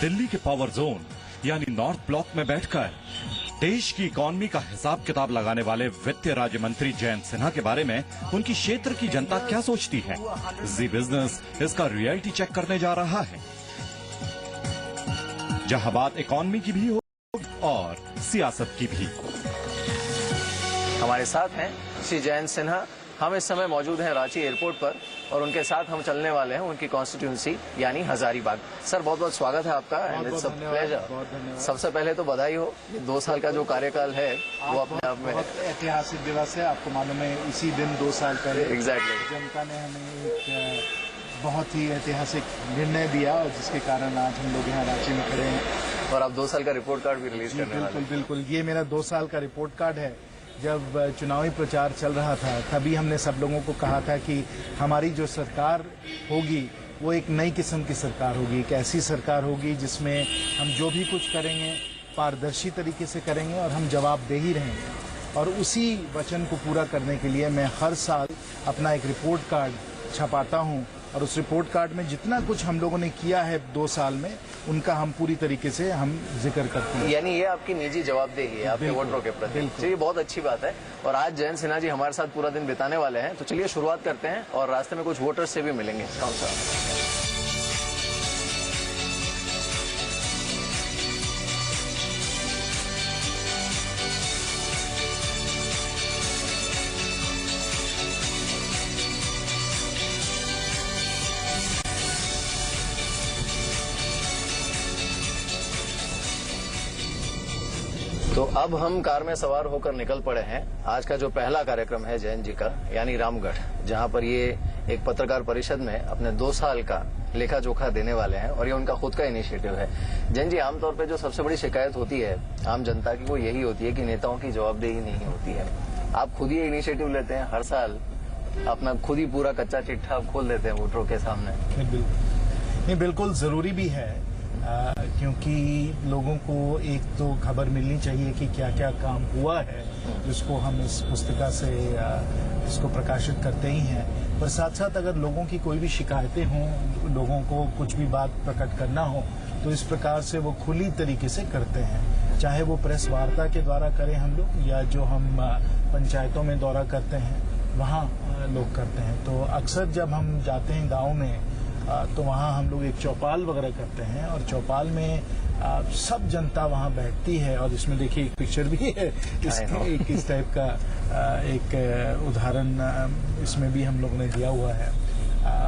दिल्ली के power zone यानी north block में बैठकर देश की इकोनॉमी का हिसाब किताब लगाने वाले वित्त राज्य मंत्री जयंत सिन्हा के बारे में उनकी क्षेत्र की जनता क्या सोचती है, जी बिजनेस इसका रियलिटी चेक करने जा रहा है, जहां बात इकोनॉमी की भी हो और सियासत की भी। हमारे साथ हैं श्री जयंत सिन्हा। हम इस समय मौजूद हैं रांची एयरपोर्ट पर और उनके साथ हम चलने वाले हैं उनकी कॉन्स्टिट्यूंसी यानी हजारीबाग। सर बहुत बहुत स्वागत है आपका एंड इट्स अ प्लेजर। सबसे पहले तो बधाई हो, 2 साल का जो कार्यकाल है वो अपने आप में बहुत ऐतिहासिक दिवस है। आपको मालूम है इसी दिन 2 साल पहले एग्जैक्टली जनता ने हमें एक बहुत ही ऐतिहासिक निर्णय दिया और जिसके कारण आज हम लोग यहाँ रांची में खड़े हैं। और आप 2 साल का रिपोर्ट कार्ड भी रिलीज करने वाले हैं। बिल्कुल, ये मेरा 2 साल का रिपोर्ट कार्ड है। जब चुनावी प्रचार चल रहा था तभी हमने सब लोगों को कहा था कि हमारी जो सरकार होगी वो एक नई किस्म की सरकार होगी, एक ऐसी सरकार होगी जिसमें हम जो भी कुछ करेंगे पारदर्शी तरीके से करेंगे और हम जवाबदेही रहेंगे। और उसी वचन को पूरा करने के लिए मैं हर साल अपना एक रिपोर्ट कार्ड छपाता हूँ और उस रिपोर्ट कार्ड में जितना कुछ हम लोगों ने किया है 2 साल में उनका हम पूरी तरीके से हम जिक्र करते हैं। यानी ये आपकी निजी जवाबदेही है आपके वोटरों के प्रति। चलिए बहुत अच्छी बात है। और आज जयंत सिन्हा जी हमारे साथ पूरा दिन बिताने वाले हैं, तो चलिए शुरुआत करते हैं और रास्ते में कुछ वोटर्स से भी मिलेंगे। कौन सा? तो अब हम कार में सवार होकर निकल पड़े हैं। आज का जो पहला कार्यक्रम है जयंत जी का यानी रामगढ़, जहां पर ये एक पत्रकार परिषद में अपने 2 साल का लेखा जोखा देने वाले हैं और ये उनका खुद का इनिशिएटिव है। जयंत जी, आमतौर पे जो सबसे बड़ी शिकायत होती है आम जनता की वो यही होती है कि नेताओं की जवाबदेही नहीं होती है। आप खुद ही इनिशिएटिव लेते हैं, हर साल अपना खुद ही पूरा कच्चा चिट्ठा खोल देते हैं वोटरों के सामने। नहीं, बिल्कुल जरूरी भी है क्योंकि लोगों को एक तो खबर मिलनी चाहिए कि क्या क्या काम हुआ है, जिसको हम इस पुस्तिका से इसको प्रकाशित करते ही हैं। पर साथ साथ अगर लोगों की कोई भी शिकायतें हों, लोगों को कुछ भी बात प्रकट करना हो तो इस प्रकार से वो खुली तरीके से करते हैं, चाहे वो प्रेस वार्ता के द्वारा करें हम लोग या जो हम पंचायतों में दौरा करते हैं वहाँ लोग करते हैं। तो अक्सर जब हम जाते हैं गाँव में तो वहाँ हम लोग एक चौपाल वगैरह करते हैं और चौपाल में सब जनता वहाँ बैठती है। और इसमें देखिए एक पिक्चर भी है इस टाइप का एक उदाहरण इसमें भी हम लोगों ने दिया हुआ है।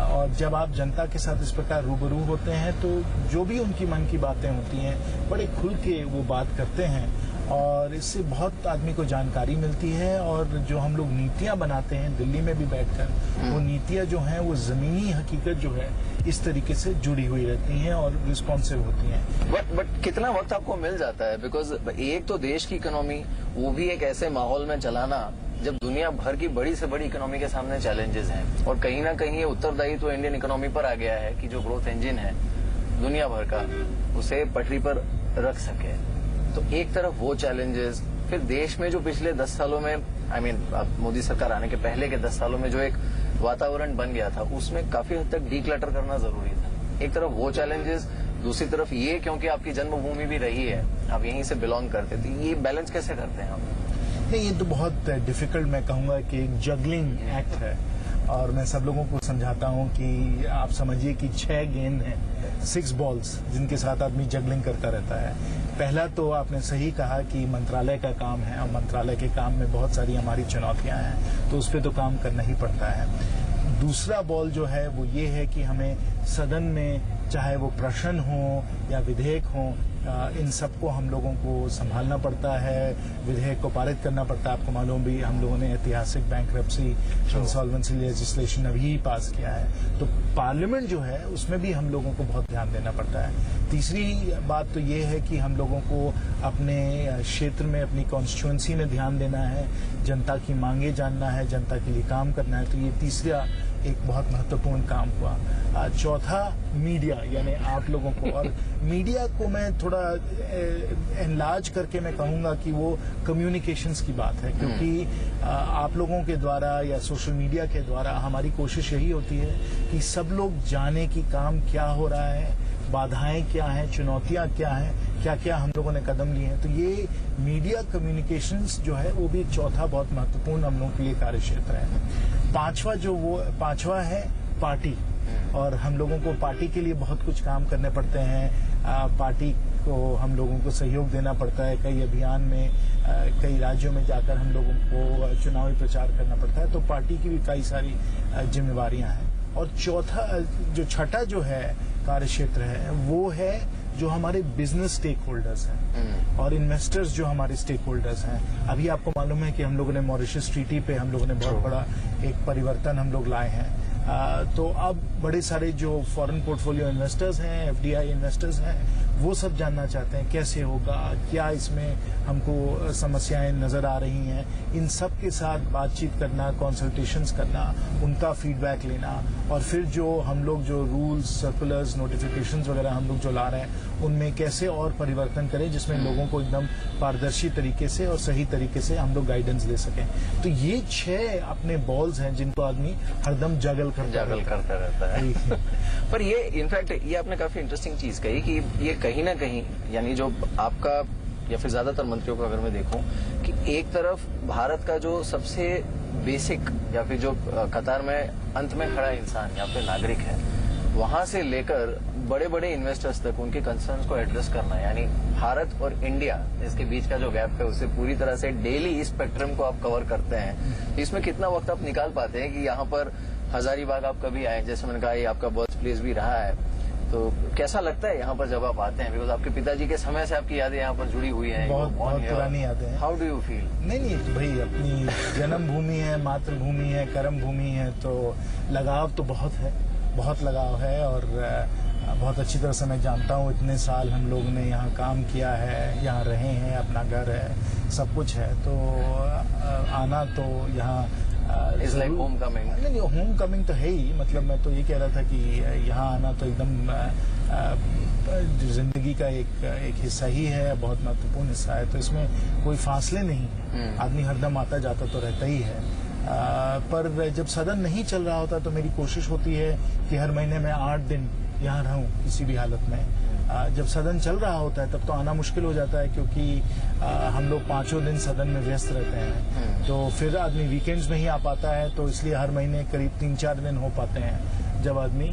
और जब आप जनता के साथ इस प्रकार रूबरू होते हैं तो जो भी उनकी मन की बातें होती हैं बड़े खुल के वो बात करते हैं और इससे बहुत आदमी को जानकारी मिलती है। और जो हम लोग नीतियां बनाते हैं दिल्ली में भी बैठकर, वो नीतियां जो हैं वो जमीनी हकीकत जो है इस तरीके से जुड़ी हुई रहती हैं और रिस्पॉन्सिव होती हैं। बट कितना वक्त आपको मिल जाता है? बिकॉज एक तो देश की इकोनॉमी, वो भी एक ऐसे माहौल में चलाना जब दुनिया भर की बड़ी से बड़ी इकोनॉमी के सामने चैलेंजेस हैं और कहीं ना कहीं ये उत्तरदायित्व तो इंडियन इकोनॉमी पर आ गया है कि जो ग्रोथ इंजन है दुनिया भर का उसे पटरी पर रख सके। तो एक तरफ वो चैलेंजेस, फिर देश में जो पिछले 10 सालों में मोदी सरकार आने के पहले के 10 सालों में जो एक वातावरण बन गया था उसमें काफी हद तक डीक्लटर करना जरूरी था। एक तरफ वो चैलेंजेस, दूसरी तरफ ये क्योंकि आपकी जन्मभूमि भी रही है, आप यहीं से बिलोंग करते थे, ये बैलेंस कैसे करते हैं आप? नहीं, ये तो बहुत डिफिकल्ट मैं कहूँगा कि एक जगलिंग एक्ट है। और मैं सब लोगों को समझाता हूँ कि आप समझिए कि 6 गेंद हैं, 6 बॉल्स जिनके साथ आदमी जगलिंग करता रहता है। पहला तो आपने सही कहा कि मंत्रालय का काम है और मंत्रालय के काम में बहुत सारी हमारी चुनौतियां हैं, तो उस पर तो काम करना ही पड़ता है। दूसरा बॉल जो है वो ये है कि हमें सदन में चाहे वो प्रश्न हो या विधेयक हो, इन सबको हम लोगों को संभालना पड़ता है, विधेयक को पारित करना पड़ता है। आपको मालूम भी हम लोगों ने ऐतिहासिक बैंकरप्सी इंसॉल्वेंसी लेजिस्लेशन अभी पास किया है, तो पार्लियामेंट जो है उसमें भी हम लोगों को बहुत ध्यान देना पड़ता है। तीसरी बात तो ये है कि हम लोगों को अपने क्षेत्र में अपनी कॉन्स्टिट्यूएंसी में ध्यान देना है, जनता की मांगे जानना है, जनता के लिए काम करना है। तो ये तीसरा एक बहुत महत्वपूर्ण काम हुआ। चौथा मीडिया यानी आप लोगों को, और मीडिया को मैं थोड़ा एनलार्ज करके मैं कहूंगा कि वो कम्युनिकेशंस की बात है, क्योंकि आप लोगों के द्वारा या सोशल मीडिया के द्वारा हमारी कोशिश यही होती है कि सब लोग जाने कि काम क्या हो रहा है, बाधाएं क्या हैं, चुनौतियां क्या हैं, क्या क्या हम लोगों ने कदम लिए हैं। तो ये मीडिया कम्युनिकेशंस जो है वो भी एक चौथा बहुत महत्वपूर्ण हम लोगों के लिए कार्य क्षेत्र है। पांचवा है पार्टी, और हम लोगों को पार्टी के लिए बहुत कुछ काम करने पड़ते हैं। पार्टी को हम लोगों को सहयोग देना पड़ता है, कई अभियान में कई राज्यों में जाकर हम लोगों को चुनावी प्रचार करना पड़ता है। तो पार्टी की भी कई सारी जिम्मेवारियां हैं। और छठा जो है कार्य क्षेत्र है वो है जो हमारे बिजनेस स्टेक होल्डर्स हैं और इन्वेस्टर्स जो हमारे स्टेक होल्डर्स हैं। अभी आपको मालूम है कि हम लोगों ने मॉरिशस ट्रीटी पे हम लोगों ने बहुत बड़ा एक परिवर्तन हम लोग लाए हैं। तो अब बड़े सारे जो फॉरेन पोर्टफोलियो इन्वेस्टर्स हैं, एफडीआई इन्वेस्टर्स हैं, वो सब जानना चाहते हैं कैसे होगा, क्या इसमें हमको समस्याएं नजर आ रही हैं। इन सब के साथ बातचीत करना, कंसल्टेशंस करना, उनका फीडबैक लेना, और फिर जो हम लोग जो रूल्स, सर्कुलर्स, नोटिफिकेशंस वगैरह हम लोग जो ला रहे हैं उनमें कैसे और परिवर्तन करें जिसमें लोगों को एकदम पारदर्शी तरीके से और सही तरीके से हम लोग गाइडेंस दे सकें। तो ये 6 अपने बॉल्स हैं जिनको आदमी हरदम जगल करता रहता है। पर ये इनफैक्ट ये आपने काफी इंटरेस्टिंग चीज कही कि ये कहीं ना कहीं, यानी जो आपका या फिर ज्यादातर मंत्रियों का अगर मैं देखूं कि एक तरफ भारत का जो सबसे बेसिक या फिर जो कतार में अंत में खड़ा इंसान या फिर नागरिक है, वहां से लेकर बड़े बड़े इन्वेस्टर्स तक उनके कंसर्न्स को एड्रेस करना, यानी भारत और इंडिया इसके बीच का जो गैप है उसे पूरी तरह से डेली इस स्पेक्ट्रम को आप कवर करते हैं। इसमें कितना वक्त आप निकाल पाते हैं कि यहाँ पर हजारीबाग आप कभी आए, जैसे मैंने कहा ये आपका बर्थ प्लेस भी रहा है, तो कैसा लगता है यहाँ पर जब आप आते हैं? बिकॉज आपके पिताजी के समय से आपकी यादें यहाँ पर जुड़ी हुई हैं, बहुत पुरानी यादें हैं। How do you feel? नहीं भाई, अपनी जन्मभूमि है, मातृभूमि है, कर्म भूमि है, तो लगाव तो बहुत लगाव है। और बहुत अच्छी तरह से मैं जानता हूँ, इतने साल हम लोग ने यहाँ काम किया है, यहाँ रहे हैं, अपना घर है, सब कुछ है। तो आना तो यहाँ इज लाइक होम कमिंग। नहीं, होम कमिंग तो है ही। मतलब मैं तो ये कह रहा था कि यहाँ आना तो एकदम जिंदगी का एक हिस्सा ही है, बहुत महत्वपूर्ण हिस्सा है। तो इसमें कोई फासले नहीं है, आदमी हरदम आता जाता तो रहता ही है। पर जब सदन नहीं चल रहा होता तो मेरी कोशिश होती है कि हर महीने में 8 दिन यहाँ रहूं किसी भी हालत में। जब सदन चल रहा होता है तब तो आना मुश्किल हो जाता है, क्योंकि हम लोग 5 दिन सदन में व्यस्त रहते हैं। तो फिर आदमी वीकेंड्स में ही आ पाता है, तो इसलिए हर महीने करीब 3-4 दिन हो पाते हैं जब आदमी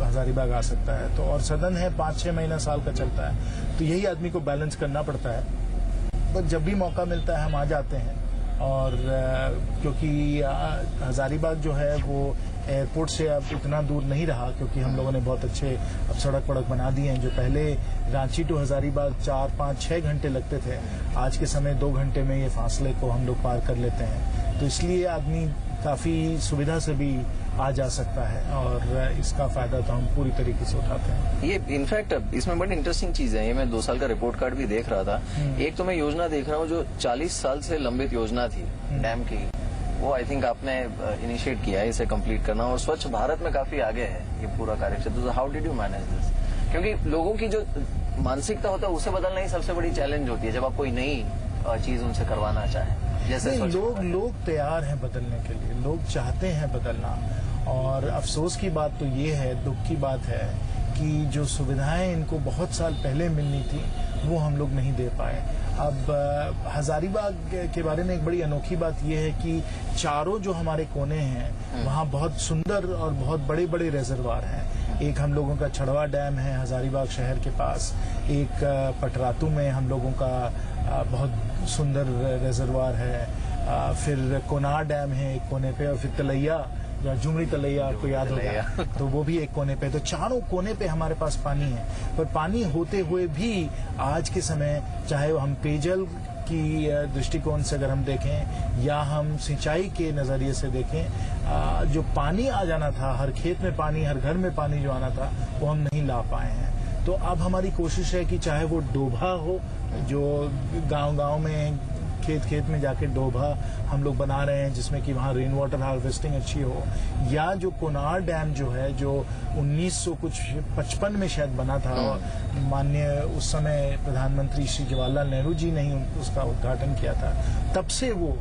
हजारीबाग आ सकता है। तो और सदन है 5-6 महीना साल का चलता है, तो यही आदमी को बैलेंस करना पड़ता है। पर जब भी मौका मिलता है हम आ जाते हैं। और क्योंकि हजारीबाग जो है वो एयरपोर्ट से अब इतना दूर नहीं रहा, क्योंकि हम लोगों ने बहुत अच्छे अब सड़क बना दिए हैं। जो पहले रांची टू हजारीबाग 4-5-6 घंटे लगते थे, आज के समय 2 घंटे में ये फासले को हम लोग पार कर लेते हैं। तो इसलिए आदमी काफी सुविधा से भी आ जा सकता है, और इसका फायदा तो हम पूरी तरीके से उठाते हैं। ये इनफैक्ट इसमें बड़ी इंटरेस्टिंग चीज है। ये मैं 2 साल का रिपोर्ट कार्ड भी देख रहा था। एक तो मैं योजना देख रहा हूँ जो 40 साल से लंबित योजना थी डैम की, वो आई थिंक आपने इनिशिएट किया है इसे कंप्लीट करना, और स्वच्छ भारत में काफी आगे है ये पूरा कार्यक्षेत्र। How did you manage this? क्योंकि लोगों की जो मानसिकता होता है उसे बदलना ही सबसे बड़ी चैलेंज होती है जब आप कोई नई चीज उनसे करवाना चाहें। जैसे लोग तैयार हैं बदलने के लिए, लोग चाहते हैं बदलना। और अफसोस की बात तो ये है, दुख की बात है कि जो सुविधाएं इनको बहुत साल पहले मिलनी थी वो हम लोग नहीं दे पाए। अब हजारीबाग के बारे में एक बड़ी अनोखी बात यह है कि चारों जो हमारे कोने हैं वहाँ बहुत सुंदर और बहुत बड़े बड़े रिजर्वायर हैं। एक हम लोगों का छड़वा डैम है हजारीबाग शहर के पास, एक पटरातू में हम लोगों का बहुत सुंदर रिजर्वायर है, फिर कोनार डैम है एक कोने पे, और फिर तलैया, झुमरी तलैया आपको याद होगा, तो वो भी एक कोने पे। तो चारों कोने पे हमारे पास पानी है। पर पानी होते हुए भी आज के समय, चाहे हम पेयजल की दृष्टिकोण से अगर हम देखें या हम सिंचाई के नजरिए से देखें, जो पानी आ जाना था, हर खेत में पानी, हर घर में पानी जो आना था, वो हम नहीं ला पाए हैं। तो अब हमारी कोशिश है कि चाहे वो डोभा हो, जो गांव-गांव में खेत में जाके डोभा हम लोग बना रहे हैं जिसमें कि वहाँ रेन वाटर हार्वेस्टिंग अच्छी हो, या जो कोनार डैम जो है जो 1955 में शायद बना था, और माननीय उस समय प्रधानमंत्री श्री जवाहरलाल नेहरू जी ने ही उसका उद्घाटन किया था। तब से वो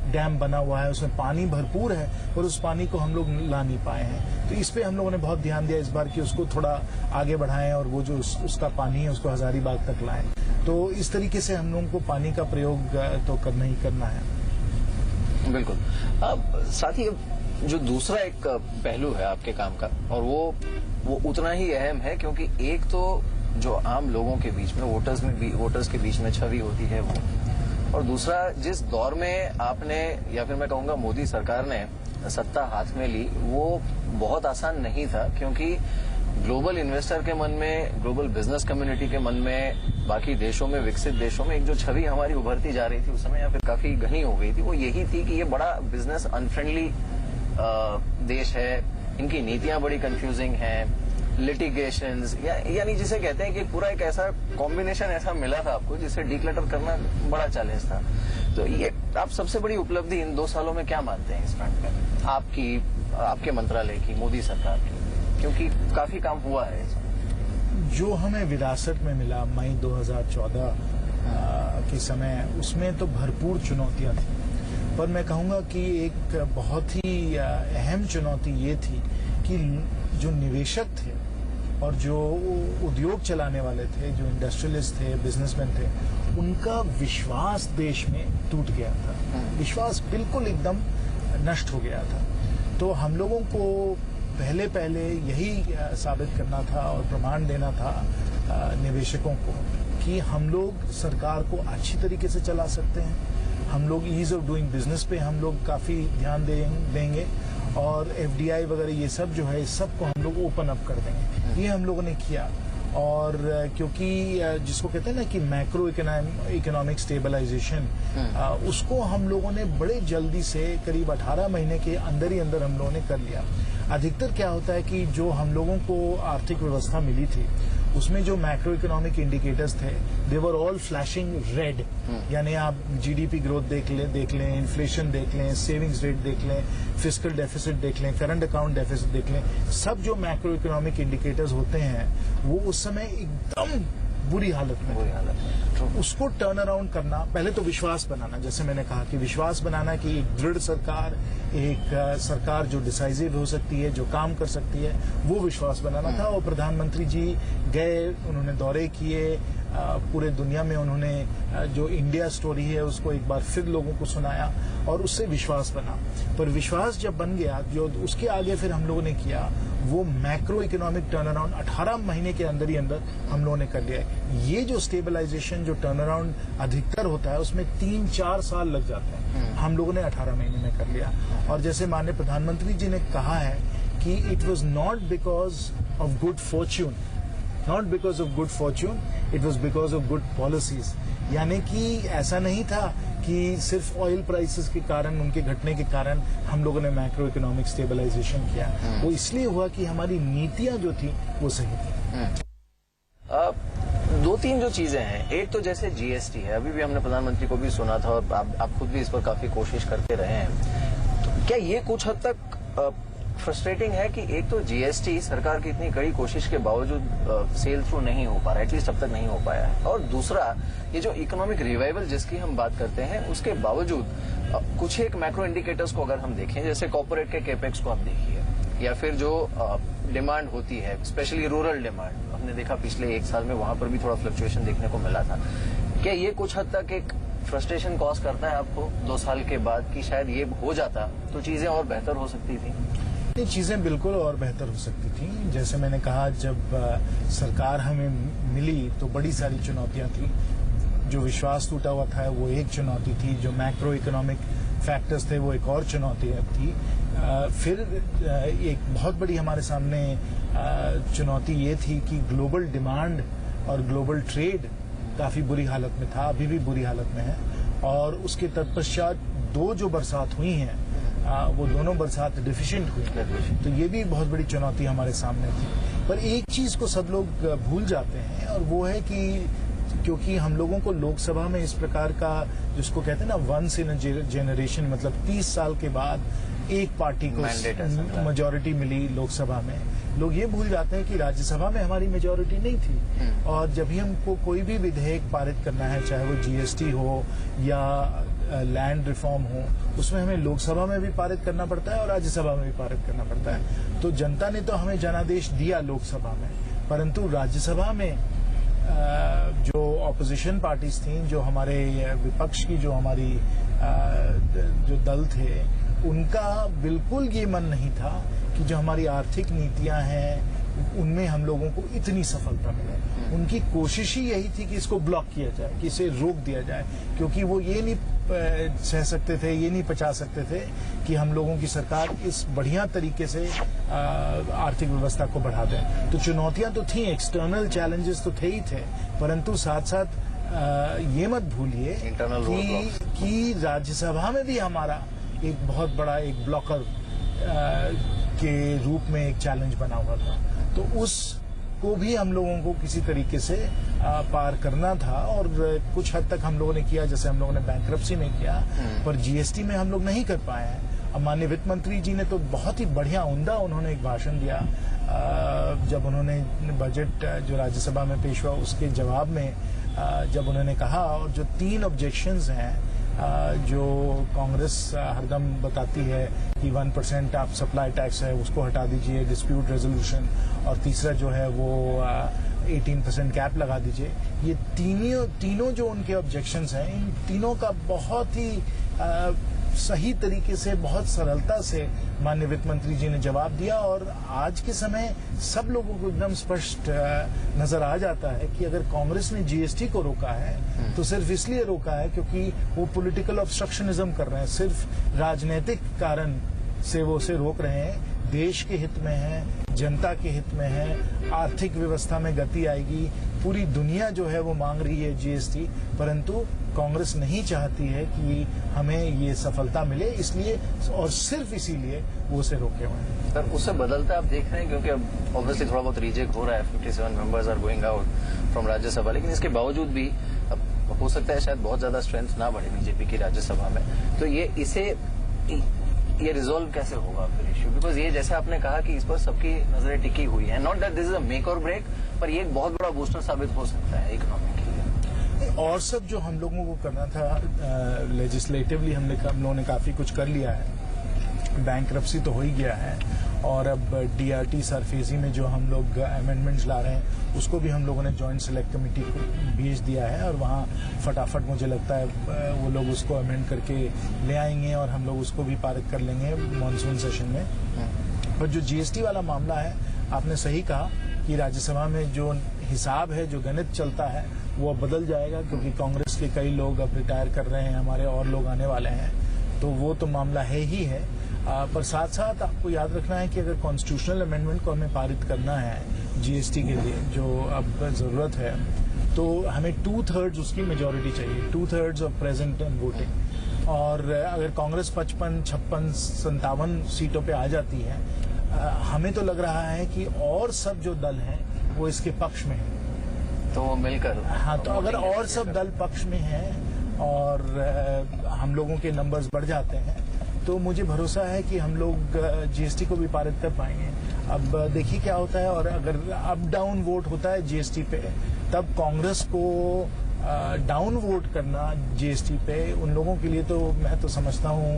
डैम बना हुआ है, उसमें पानी भरपूर है, पर उस पानी को हम लोग ला नहीं पाए हैं। तो इस पे हम लोगों ने बहुत ध्यान दिया इस बार कि उसको थोड़ा आगे बढ़ाएं और वो जो उसका पानी है उसको हजारीबाग तक लाएं। तो इस तरीके से हम लोगों को पानी का प्रयोग तो करना ही करना है। बिल्कुल। अब साथ ही जो दूसरा एक पहलू है आपके काम का, और वो उतना ही अहम है, क्योंकि एक तो जो आम लोगों के बीच में वोटर्स के बीच में छवि होती है वो, और दूसरा जिस दौर में आपने, या फिर मैं कहूंगा मोदी सरकार ने सत्ता हाथ में ली, वो बहुत आसान नहीं था, क्योंकि ग्लोबल इन्वेस्टर के मन में, ग्लोबल बिजनेस कम्युनिटी के मन में, बाकी देशों में, विकसित देशों में एक जो छवि हमारी उभरती जा रही थी उस समय, या फिर काफी घनी हो गई थी, वो यही थी कि ये बड़ा बिजनेस अनफ्रेंडली देश है, इनकी नीतियां बड़ी कंफ्यूजिंग हैं, लिटिगेशंस, यानी जिसे कहते हैं कि पूरा एक ऐसा कॉम्बिनेशन ऐसा मिला था आपको जिसे डीक्लटर करना बड़ा चैलेंज था। तो ये आप सबसे बड़ी उपलब्धि इन 2 सालों में क्या मानते हैं इस फ्रंट में, आपके मंत्रालय की, मोदी सरकार की, क्योंकि काफी काम हुआ है इसमें। जो हमें विरासत में मिला मई 2014 के समय, उसमें तो भरपूर चुनौतियां थी, पर मैं कहूंगा कि एक बहुत ही अहम चुनौती ये थी कि जो निवेशक थे और जो उद्योग चलाने वाले थे, जो इंडस्ट्रियलिस्ट थे, बिजनेसमैन थे, उनका विश्वास देश में टूट गया था। विश्वास बिल्कुल एकदम नष्ट हो गया था। तो हम लोगों को पहले यही साबित करना था और प्रमाण देना था निवेशकों को कि हम लोग सरकार को अच्छी तरीके से चला सकते हैं, हम लोग ईज ऑफ डूइंग बिजनेस पे हम लोग काफी ध्यान देंगे, और एफडीआई वगैरह ये सब जो है, इस सब को हम लोग ओपन अप कर देंगे। ये हम लोगों ने किया, और क्योंकि जिसको कहते हैं ना कि मैक्रो इकोनॉमिक स्टेबलाइजेशन, उसको हम लोगों ने बड़े जल्दी से, करीब 18 महीने के अंदर ही अंदर हम लोगों ने कर लिया। अधिकतर क्या होता है कि जो हम लोगों को आर्थिक व्यवस्था मिली थी उसमें जो मैक्रो इकोनॉमिक इंडिकेटर्स थे, दे वर ऑल फ्लैशिंग रेड। यानी आप जीडीपी ग्रोथ देख लें, इन्फ्लेशन देख लें, सेविंग्स रेट देख लें, फिस्कल डेफिसिट देख लें, करंट अकाउंट डेफिसिट देख लें, सब जो मैक्रो इकोनॉमिक इंडिकेटर्स होते हैं वो उस समय एकदम बुरी हालत में। तो उसको टर्न अराउंड करना, पहले तो विश्वास बनाना, जैसे मैंने कहा कि विश्वास बनाना कि एक दृढ़ सरकार, एक सरकार जो डिसाइसिव हो सकती है, जो काम कर सकती है, वो विश्वास बनाना था। और प्रधानमंत्री जी गए, उन्होंने दौरे किए, पूरे दुनिया में उन्होंने जो इंडिया स्टोरी है उसको एक बार फिर लोगों को सुनाया, और उससे विश्वास बना। पर विश्वास जब बन गया, जो उसके आगे फिर हम लोगों ने किया वो मैक्रो इकोनॉमिक टर्न अराउंड 18 महीने के अंदर ही अंदर हम लोगों ने कर लिया है। ये जो स्टेबलाइजेशन, जो टर्न अराउंड अधिकतर होता है, उसमें 3-4 साल लग जाते हैं, हम लोगों ने 18 महीने में कर लिया। और जैसे माननीय प्रधानमंत्री जी ने कहा है कि it was not because of good Fortune, not because of good Fortune, it was because of good policies. यानी कि ऐसा नहीं था कि सिर्फ ऑयल प्राइसेस के कारण, उनके घटने के कारण हम लोगों ने मैक्रो इकोनॉमिक स्टेबलाइजेशन किया। वो इसलिए हुआ कि हमारी नीतियां जो थी वो सही थी। 2-3 जो चीजें हैं, एक तो जैसे जीएसटी है, अभी भी हमने प्रधानमंत्री को भी सुना था और आप खुद भी इस पर काफी कोशिश करते रहे हैं, तो क्या ये कुछ हद तक फ्रस्ट्रेटिंग है कि एक तो जीएसटी सरकार की इतनी कड़ी कोशिश के बावजूद सेल थ्रू नहीं हो पा रहा है, एटलीस्ट अब तक नहीं हो पाया है, और दूसरा ये जो इकोनॉमिक रिवाइवल जिसकी हम बात करते हैं उसके बावजूद कुछ एक मैक्रो इंडिकेटर्स को अगर हम देखें, जैसे कॉर्पोरेट के कैपेक्स को आप देखिए, या फिर जो डिमांड होती है, स्पेशली रूरल डिमांड, हमने देखा पिछले 1 साल में वहां पर भी थोड़ा फ्लक्चुएशन देखने को मिला था। क्या ये कुछ हद तक एक फ्रस्ट्रेशन कॉज करता है आपको 2 साल के बाद कि शायद ये हो जाता तो चीजें और बेहतर हो सकती थी? ये चीजें बिल्कुल और बेहतर हो सकती थी। जैसे मैंने कहा, जब सरकार हमें मिली तो बड़ी सारी चुनौतियां थी। जो विश्वास टूटा हुआ था वो एक चुनौती थी, जो मैक्रो इकोनॉमिक फैक्टर्स थे वो एक और चुनौती थी। फिर एक बहुत बड़ी हमारे सामने चुनौती ये थी कि ग्लोबल डिमांड और ग्लोबल ट्रेड काफी बुरी हालत में था, अभी भी बुरी हालत में है। और उसके तत्पश्चात 2 जो बरसात हुई हैं, वो दोनों बरसात डिफिशिएंट हुई, तो ये भी बहुत बड़ी चुनौती हमारे सामने थी। पर एक चीज को सब लोग भूल जाते हैं, और वो है कि क्योंकि हम लोगों को लोकसभा में इस प्रकार का, जिसको कहते हैं ना, वंस इन जेनरेशन, मतलब 30 साल के बाद एक पार्टी को मेजोरिटी मिली लोकसभा में, लोग ये भूल जाते हैं कि राज्यसभा में हमारी मेजोरिटी नहीं थी। और जब भी हमको कोई भी विधेयक पारित करना है, चाहे वो जीएसटी हो या लैंड रिफॉर्म हो, उसमें हमें लोकसभा में भी पारित करना पड़ता है और राज्यसभा में भी पारित करना पड़ता है। तो जनता ने तो हमें जनादेश दिया लोकसभा में, परंतु राज्यसभा में जो ऑपोजिशन पार्टीज थी, जो हमारे विपक्ष की जो हमारी जो दल थे, उनका बिल्कुल ये मन नहीं था कि जो हमारी आर्थिक नीतियां हैं उनमें हम लोगों को इतनी सफलता मिले। उनकी कोशिश ही यही थी कि इसको ब्लॉक किया जाए, कि इसे रोक दिया जाए, क्योंकि वो ये नहीं सह सकते थे, ये नहीं पचा सकते थे कि हम लोगों की सरकार इस बढ़िया तरीके से आर्थिक व्यवस्था को बढ़ा दे। तो चुनौतियां तो थी, एक्सटर्नल चैलेंजेस तो थे ही थे, परंतु साथ साथ ये मत भूलिए कि राज्यसभा में भी हमारा एक बहुत बड़ा एक ब्लॉकर के रूप में एक चैलेंज बना हुआ था। तो उसको भी हम लोगों को किसी तरीके से पार करना था और कुछ हद तक हम लोगों ने किया, जैसे हम लोगों ने बैंक्रप्सी में किया, पर जीएसटी में हम लोग नहीं कर पाए हैं। अब माननीय वित्त मंत्री जी ने तो बहुत ही बढ़िया उम्दा उन्होंने एक भाषण दिया जब उन्होंने बजट जो राज्यसभा में पेश हुआ उसके जवाब में जब उन्होंने कहा, और जो 3 ऑब्जेक्शंस हैं जो कांग्रेस हरदम बताती है कि 1% आप सप्लाई टैक्स है उसको हटा दीजिए, डिस्प्यूट रेजोल्यूशन, और तीसरा जो है वो 18% कैप लगा दीजिए। ये तीनों जो उनके ऑब्जेक्शंस हैं, इन तीनों का बहुत ही सही तरीके से, बहुत सरलता से माननीय वित्त मंत्री जी ने जवाब दिया। और आज के समय सब लोगों को एकदम स्पष्ट नजर आ जाता है कि अगर कांग्रेस ने जीएसटी को रोका है तो सिर्फ इसलिए रोका है क्योंकि वो पॉलिटिकल ऑब्स्ट्रक्शनिज्म कर रहे हैं, सिर्फ राजनीतिक कारण से वो उसे रोक रहे हैं। देश के हित में है, जनता के हित में है, आर्थिक व्यवस्था में गति आएगी, पूरी दुनिया जो है वो मांग रही है जीएसटी, परंतु कांग्रेस नहीं चाहती है कि हमें ये सफलता मिले, इसलिए और सिर्फ इसीलिए वो उसे रोके हुए हैं। सर, उससे बदलता आप देख रहे हैं, क्योंकि अब ऑब्वियसली थोड़ा बहुत रिजेक्ट हो रहा है, 57 members are going out from Rajya Sabha, लेकिन इसके बावजूद भी अब हो सकता है शायद बहुत ज्यादा स्ट्रेंथ ना बढ़े बीजेपी की राज्यसभा में, तो ये रिजोल्व कैसे होगा फिर इश्यू? बिकॉज ये जैसे आपने कहा कि इस पर सबकी नजरें टिकी हुई है, not that this is a make और ब्रेक, पर ये एक बहुत बड़ा बूस्टर साबित हो सकता है इकोनॉमी के लिए। और सब जो हम लोगों को करना था लेजिस्लेटिवली हम लोगों ने काफी कुछ कर लिया है। बैंक्रप्सी तो हो ही गया है, और अब डीआरटी सरफेसी में जो हम लोग अमेंडमेंट्स ला रहे हैं उसको भी हम लोगों ने जॉइंट सेलेक्ट कमेटी को भेज दिया है, और वहाँ फटाफट मुझे लगता है वो लोग उसको अमेंड करके ले आएंगे और हम लोग उसको भी पारित कर लेंगे मॉनसून सेशन में। और जो जीएसटी वाला मामला है, आपने सही कहा कि राज्यसभा में जो हिसाब है, जो गणित चलता है, वो अब बदल जाएगा, क्योंकि कांग्रेस के कई लोग अब रिटायर कर रहे हैं, हमारे और लोग आने वाले हैं, तो वो तो मामला है ही है। पर साथ साथ आपको याद रखना है कि अगर कॉन्स्टिट्यूशनल अमेंडमेंट को हमें पारित करना है जीएसटी के लिए, जो अब जरूरत है, तो हमें 2/3 उसकी मेजोरिटी चाहिए, 2/3 ऑफ प्रेजेंट एंड वोटिंग। और अगर कांग्रेस 55, 56, 57 सीटों पे आ जाती है, हमें तो लग रहा है कि और सब जो दल हैं वो इसके पक्ष में है, तो वो मिलकर, हाँ, तो अगर और सब दल पक्ष में हैं और हम लोगों के नंबर्स बढ़ जाते हैं, तो मुझे भरोसा है कि हम लोग जीएसटी को भी पारित कर पाएंगे। अब देखिए क्या होता है, और अगर अप डाउन वोट होता है जीएसटी पे, तब कांग्रेस को डाउन वोट करना जीएसटी पे उन लोगों के लिए, तो मैं तो समझता हूँ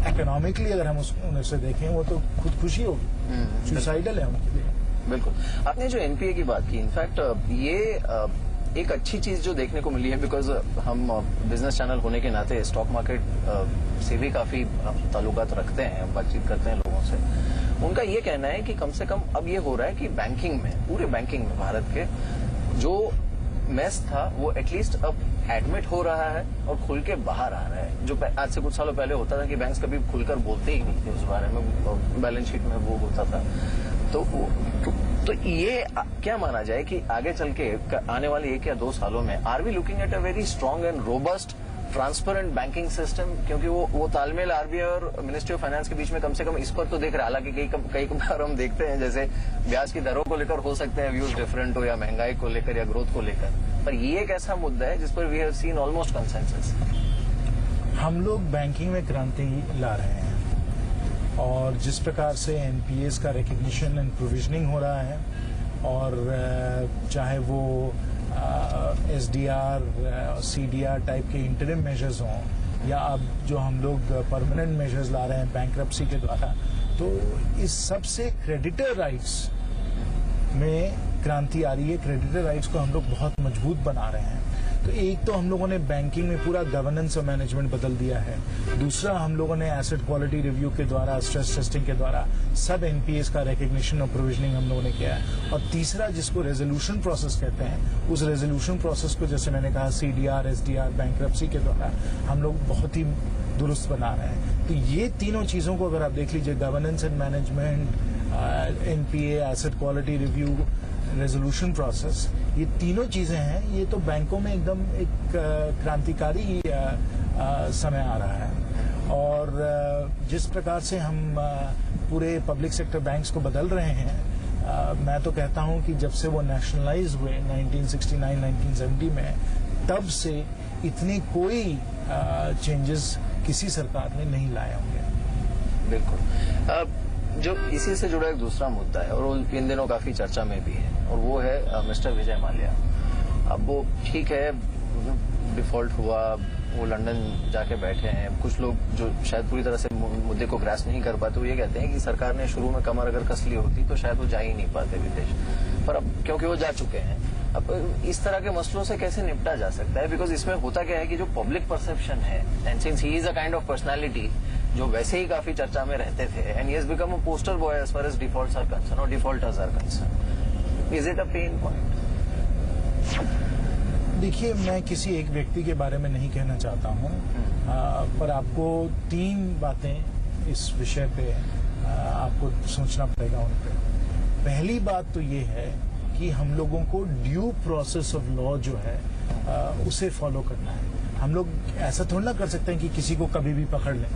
इकोनॉमिकली अगर हम उनसे देखें, वो तो खुदकुशी होगी, सुसाइडल है उनके लिए। बिल्कुल। आपने जो एनपीए की बात की, इनफैक्ट ये एक अच्छी चीज जो देखने को मिली है, बिकॉज हम बिजनेस चैनल होने के नाते स्टॉक मार्केट से भी काफी ताल्लुकात रखते हैं, बातचीत करते हैं लोगों से। उनका ये कहना है कि कम से कम अब ये हो रहा है कि बैंकिंग में, पूरे बैंकिंग में भारत के जो मेस था वो एटलीस्ट अब एडमिट हो रहा है और खुल के बाहर आ रहा है। जो आज से कुछ सालों पहले होता था कि बैंक्स कभी खुलकर बोलते ही नहीं थे उस बारे में, बैलेंस शीट में वो होता था। तो ये क्या माना जाए कि आगे चल के आने वाले 1 या 2 सालों में are we looking at a very strong and robust transparent banking system? क्योंकि वो तालमेल आरबीआई और मिनिस्ट्री ऑफ फाइनेंस के बीच में कम से कम इस पर तो देख रहा है। हालांकि कई बार हम देखते हैं जैसे ब्याज की दरों को लेकर हो सकते हैं व्यूज डिफरेंट हो, या महंगाई को लेकर या ग्रोथ को लेकर, पर ये एक ऐसा मुद्दा है जिस पर we have seen almost consensus. हम लोग बैंकिंग में क्रांति ला रहे हैं, और जिस प्रकार से एनपीएस का रिकग्निशन एंड प्रोविजनिंग हो रहा है, और चाहे वो एसडीआर, सीडीआर टाइप के इंटरिम मेजर्स हों, या अब जो हम लोग परमानेंट मेजर्स ला रहे हैं बैंक्रप्सी के द्वारा, तो इस सब से क्रेडिटर राइट्स में क्रांति आ रही है। क्रेडिटर राइट्स को हम लोग बहुत मजबूत बना रहे हैं। तो एक तो हम लोगों ने बैंकिंग में पूरा गवर्नेंस और मैनेजमेंट बदल दिया है। दूसरा, हम लोगों ने एसेट क्वालिटी रिव्यू के द्वारा, स्ट्रेस टेस्टिंग के द्वारा सब एनपीएस का रिकग्निशन और प्रोविजनिंग हम लोगों ने किया है। और तीसरा, जिसको रेजोल्यूशन प्रोसेस कहते हैं, उस रेजोल्यूशन प्रोसेस को जैसे मैंने कहा सीडीआर, एसडीआर, बैंक्रप्सी के द्वारा हम लोग बहुत ही दुरुस्त बना रहे हैं। तो ये तीनों चीजों को अगर आप देख लीजिए, governance and management, NPA, asset quality review, resolution process, ये तीनों चीजें हैं। ये तो बैंकों में एकदम एक क्रांतिकारी समय आ रहा है। और जिस प्रकार से हम पूरे पब्लिक सेक्टर बैंक्स को बदल रहे हैं, मैं तो कहता हूं कि जब से वो नेशनलाइज हुए 1969-1970 में, तब से इतनी कोई चेंजेस किसी सरकार ने नहीं लाए होंगे। बिल्कुल। जो इसी से जुड़ा एक दूसरा मुद्दा है और वो इन दिनों काफी चर्चा में भी है, और वो है मिस्टर विजय माल्या। अब वो ठीक है, डिफॉल्ट हुआ, वो लंदन जाके बैठे हैं। कुछ लोग जो शायद पूरी तरह से मुद्दे को ग्रास नहीं कर पाते, वो ये कहते हैं कि सरकार ने शुरू में कमर अगर कस ली होती तो शायद वो जा ही नहीं पाते विदेश, पर अब क्योंकि वो जा चुके हैं, अब इस तरह के मसलों से कैसे निपटा जा सकता है? बिकॉज इसमें होता क्या है कि जो पब्लिक परसेप्शन है, and since he is a kind of personality जो वैसे ही काफी चर्चा में रहते थे, and he has become a poster boy as far as defaults are concern और defaulters are concern, is it a pain point? देखिए, मैं किसी एक व्यक्ति के बारे में नहीं कहना चाहता हूं, पर आपको तीन बातें इस विषय पे आपको सोचना पड़ेगा उन पे। पहली बात तो ये है कि हम लोगों को ड्यू प्रोसेस ऑफ लॉ जो है उसे फॉलो करना है। हम लोग ऐसा थोड़ा ना कर सकते हैं कि किसी को कभी भी पकड़ लें।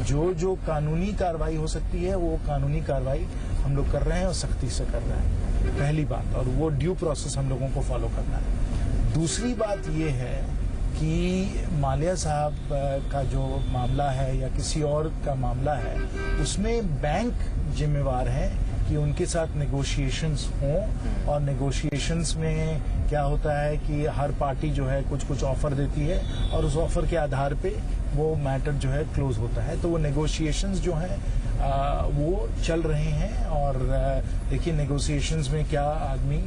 जो कानूनी कार्रवाई हो सकती है वो कानूनी कार्रवाई हम लोग कर रहे हैं और सख्ती से कर रहे हैं, पहली बात। और वो ड्यू प्रोसेस हम लोगों को फॉलो करना है। दूसरी बात ये है कि माल्या साहब का जो मामला है या किसी और का मामला है, उसमें बैंक जिम्मेवार है कि उनके साथ नेगोशिएशंस हों, और नेगोशिएशंस में क्या होता है कि हर पार्टी जो है कुछ कुछ ऑफर देती है और उस ऑफर के आधार पे वो मैटर जो है क्लोज होता है। तो वो नेगोशिएशंस जो है वो चल रहे हैं, और देखिए नेगोशिएशंस में क्या आदमी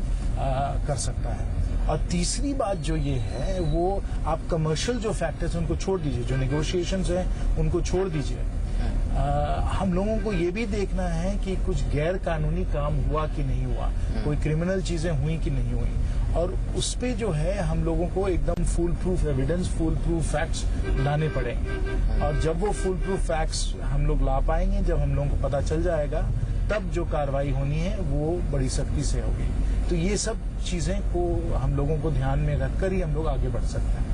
कर सकता है। और तीसरी बात जो ये है, वो आप कमर्शियल जो फैक्टर्स उनको छोड़ दीजिए, जो नेगोशिएशंस हैं उनको छोड़ दीजिए। हम लोगों को ये भी देखना है कि कुछ गैर कानूनी काम हुआ कि नहीं हुआ, कोई क्रिमिनल चीजें हुई कि नहीं हुई, और उस पे जो है हम लोगों को एकदम full proof evidence, full proof facts लाने पड़ेंगे। और जब वो फुल प्रूफ फैक्ट्स हम लोग ला पाएंगे, जब हम लोगों को पता चल जाएगा, तब जो कार्रवाई होनी है वो बड़ी सख्ती से होगी। तो ये सब चीजें को हम लोगों को ध्यान में रखकर ही हम लोग आगे बढ़ सकते हैं।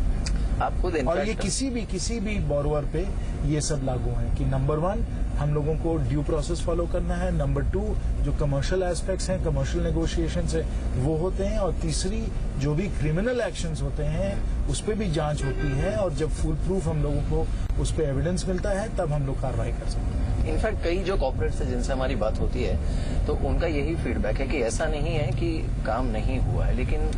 आप खुद और ये किसी भी बोरोवर पे ये सब लागू है कि नंबर 1 हम लोगों को ड्यू प्रोसेस फॉलो करना है, नंबर 2 जो कमर्शियल एस्पेक्ट्स हैं, कमर्शियल नेगोशिएशंस है वो होते हैं, और तीसरी जो भी क्रिमिनल एक्शंस होते हैं उस पर भी जांच होती है, और जब फुल प्रूफ हम लोगों को उस पर एविडेंस मिलता है तब हम लोग कार्रवाई कर सकते हैं। इनफैक्ट कई जो कॉर्पोरेट्स है जिनसे हमारी बात होती है, तो उनका यही फीडबैक है कि ऐसा नहीं है कि काम नहीं हुआ है, लेकिन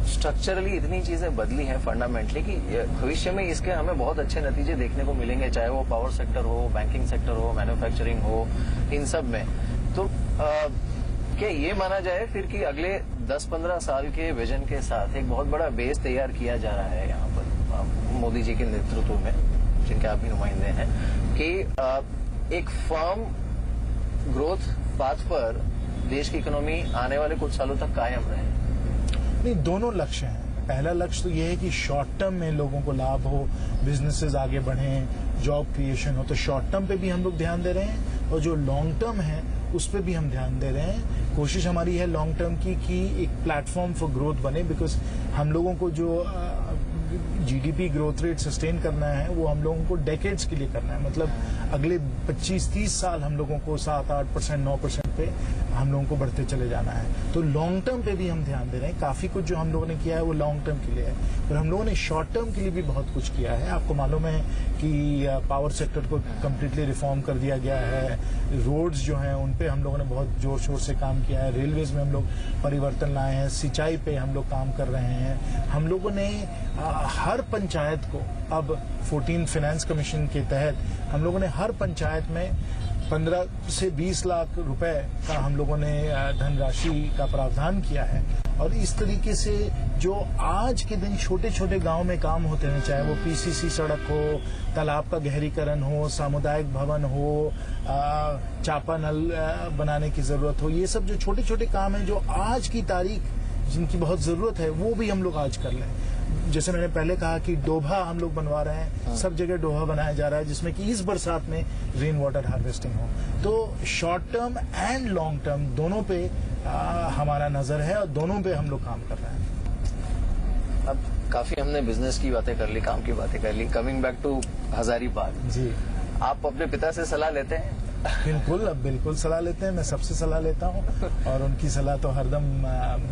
स्ट्रक्चरली इतनी चीजें बदली हैं फंडामेंटली कि भविष्य में इसके हमें बहुत अच्छे नतीजे देखने को मिलेंगे, चाहे वो पावर सेक्टर हो, बैंकिंग सेक्टर हो, मैन्युफैक्चरिंग हो, इन सब में। तो क्या ये माना जाए फिर कि अगले 10-15 साल के विजन के साथ एक बहुत बड़ा बेस तैयार किया जा रहा है यहाँ पर मोदी जी के नेतृत्व में, जिनके आप भी नुमाइंदे हैं, कि एक फर्म ग्रोथ पाथ पर देश की इकोनॉमी आने वाले कुछ सालों तक कायम रहे? नहीं, दोनों लक्ष्य हैं। पहला लक्ष्य तो ये है कि शॉर्ट टर्म में लोगों को लाभ हो, बिजनेसेस आगे बढ़ें, जॉब क्रिएशन हो, तो शॉर्ट टर्म पे भी हम लोग ध्यान दे रहे हैं, और जो लॉन्ग टर्म है उस पर भी हम ध्यान दे रहे हैं। कोशिश हमारी है लॉन्ग टर्म की कि एक प्लेटफॉर्म फॉर ग्रोथ बने, बिकॉज हम लोगों को जो जीडीपी ग्रोथ रेट सस्टेन करना है वो हम लोगों को डेकेड्स के लिए करना है। मतलब अगले 25-30 साल हम लोगों को 7-8%, 9% पे हम लोगों को बढ़ते चले जाना है। तो लॉन्ग टर्म पे भी हम ध्यान दे रहे हैं। काफी कुछ जो हम लोगों ने किया है वो लॉन्ग टर्म के लिए है, पर हम लोगों ने शॉर्ट टर्म के लिए भी बहुत कुछ किया है। आपको मालूम है कि पावर सेक्टर को कम्प्लीटली रिफॉर्म कर दिया गया है। रोड्स जो हैं उन पे हम लोगों ने बहुत जोर शोर से काम किया है। रेलवेज में हम लोग परिवर्तन लाए हैं। सिंचाई पे हम लोग काम कर रहे हैं। हम लोगों ने हर पंचायत को अब 14 फाइनेंस कमीशन के तहत हम लोगों ने हर पंचायत में 15 से 20 लाख रुपए का हम लोगों ने धनराशि का प्रावधान किया है। और इस तरीके से जो आज के दिन छोटे छोटे गांव में काम होते हैं, चाहे वो पीसीसी सड़क हो, तालाब का गहरीकरण हो, सामुदायिक भवन हो, चापा नल बनाने की जरूरत हो, ये सब जो छोटे छोटे काम हैं जो आज की तारीख जिनकी बहुत जरूरत है, वो भी हम लोग आज कर लें। जैसे मैंने पहले कहा कि डोभा हम लोग बनवा रहे हैं, सब जगह डोभा बनाया जा रहा है जिसमें कि इस बरसात में रेन वाटर हार्वेस्टिंग हो। तो short term and long term दोनों पे हमारा नजर है और दोनों पे हम लोग काम कर रहे हैं। अब काफी हमने बिजनेस की बातें कर ली, काम की बातें कर ली। कमिंग बैक टू हजारीबाग, जी, आप अपने पिता से सलाह लेते हैं? बिल्कुल, अब बिल्कुल सलाह लेते हैं। मैं सबसे सलाह लेता हूँ और उनकी सलाह तो हरदम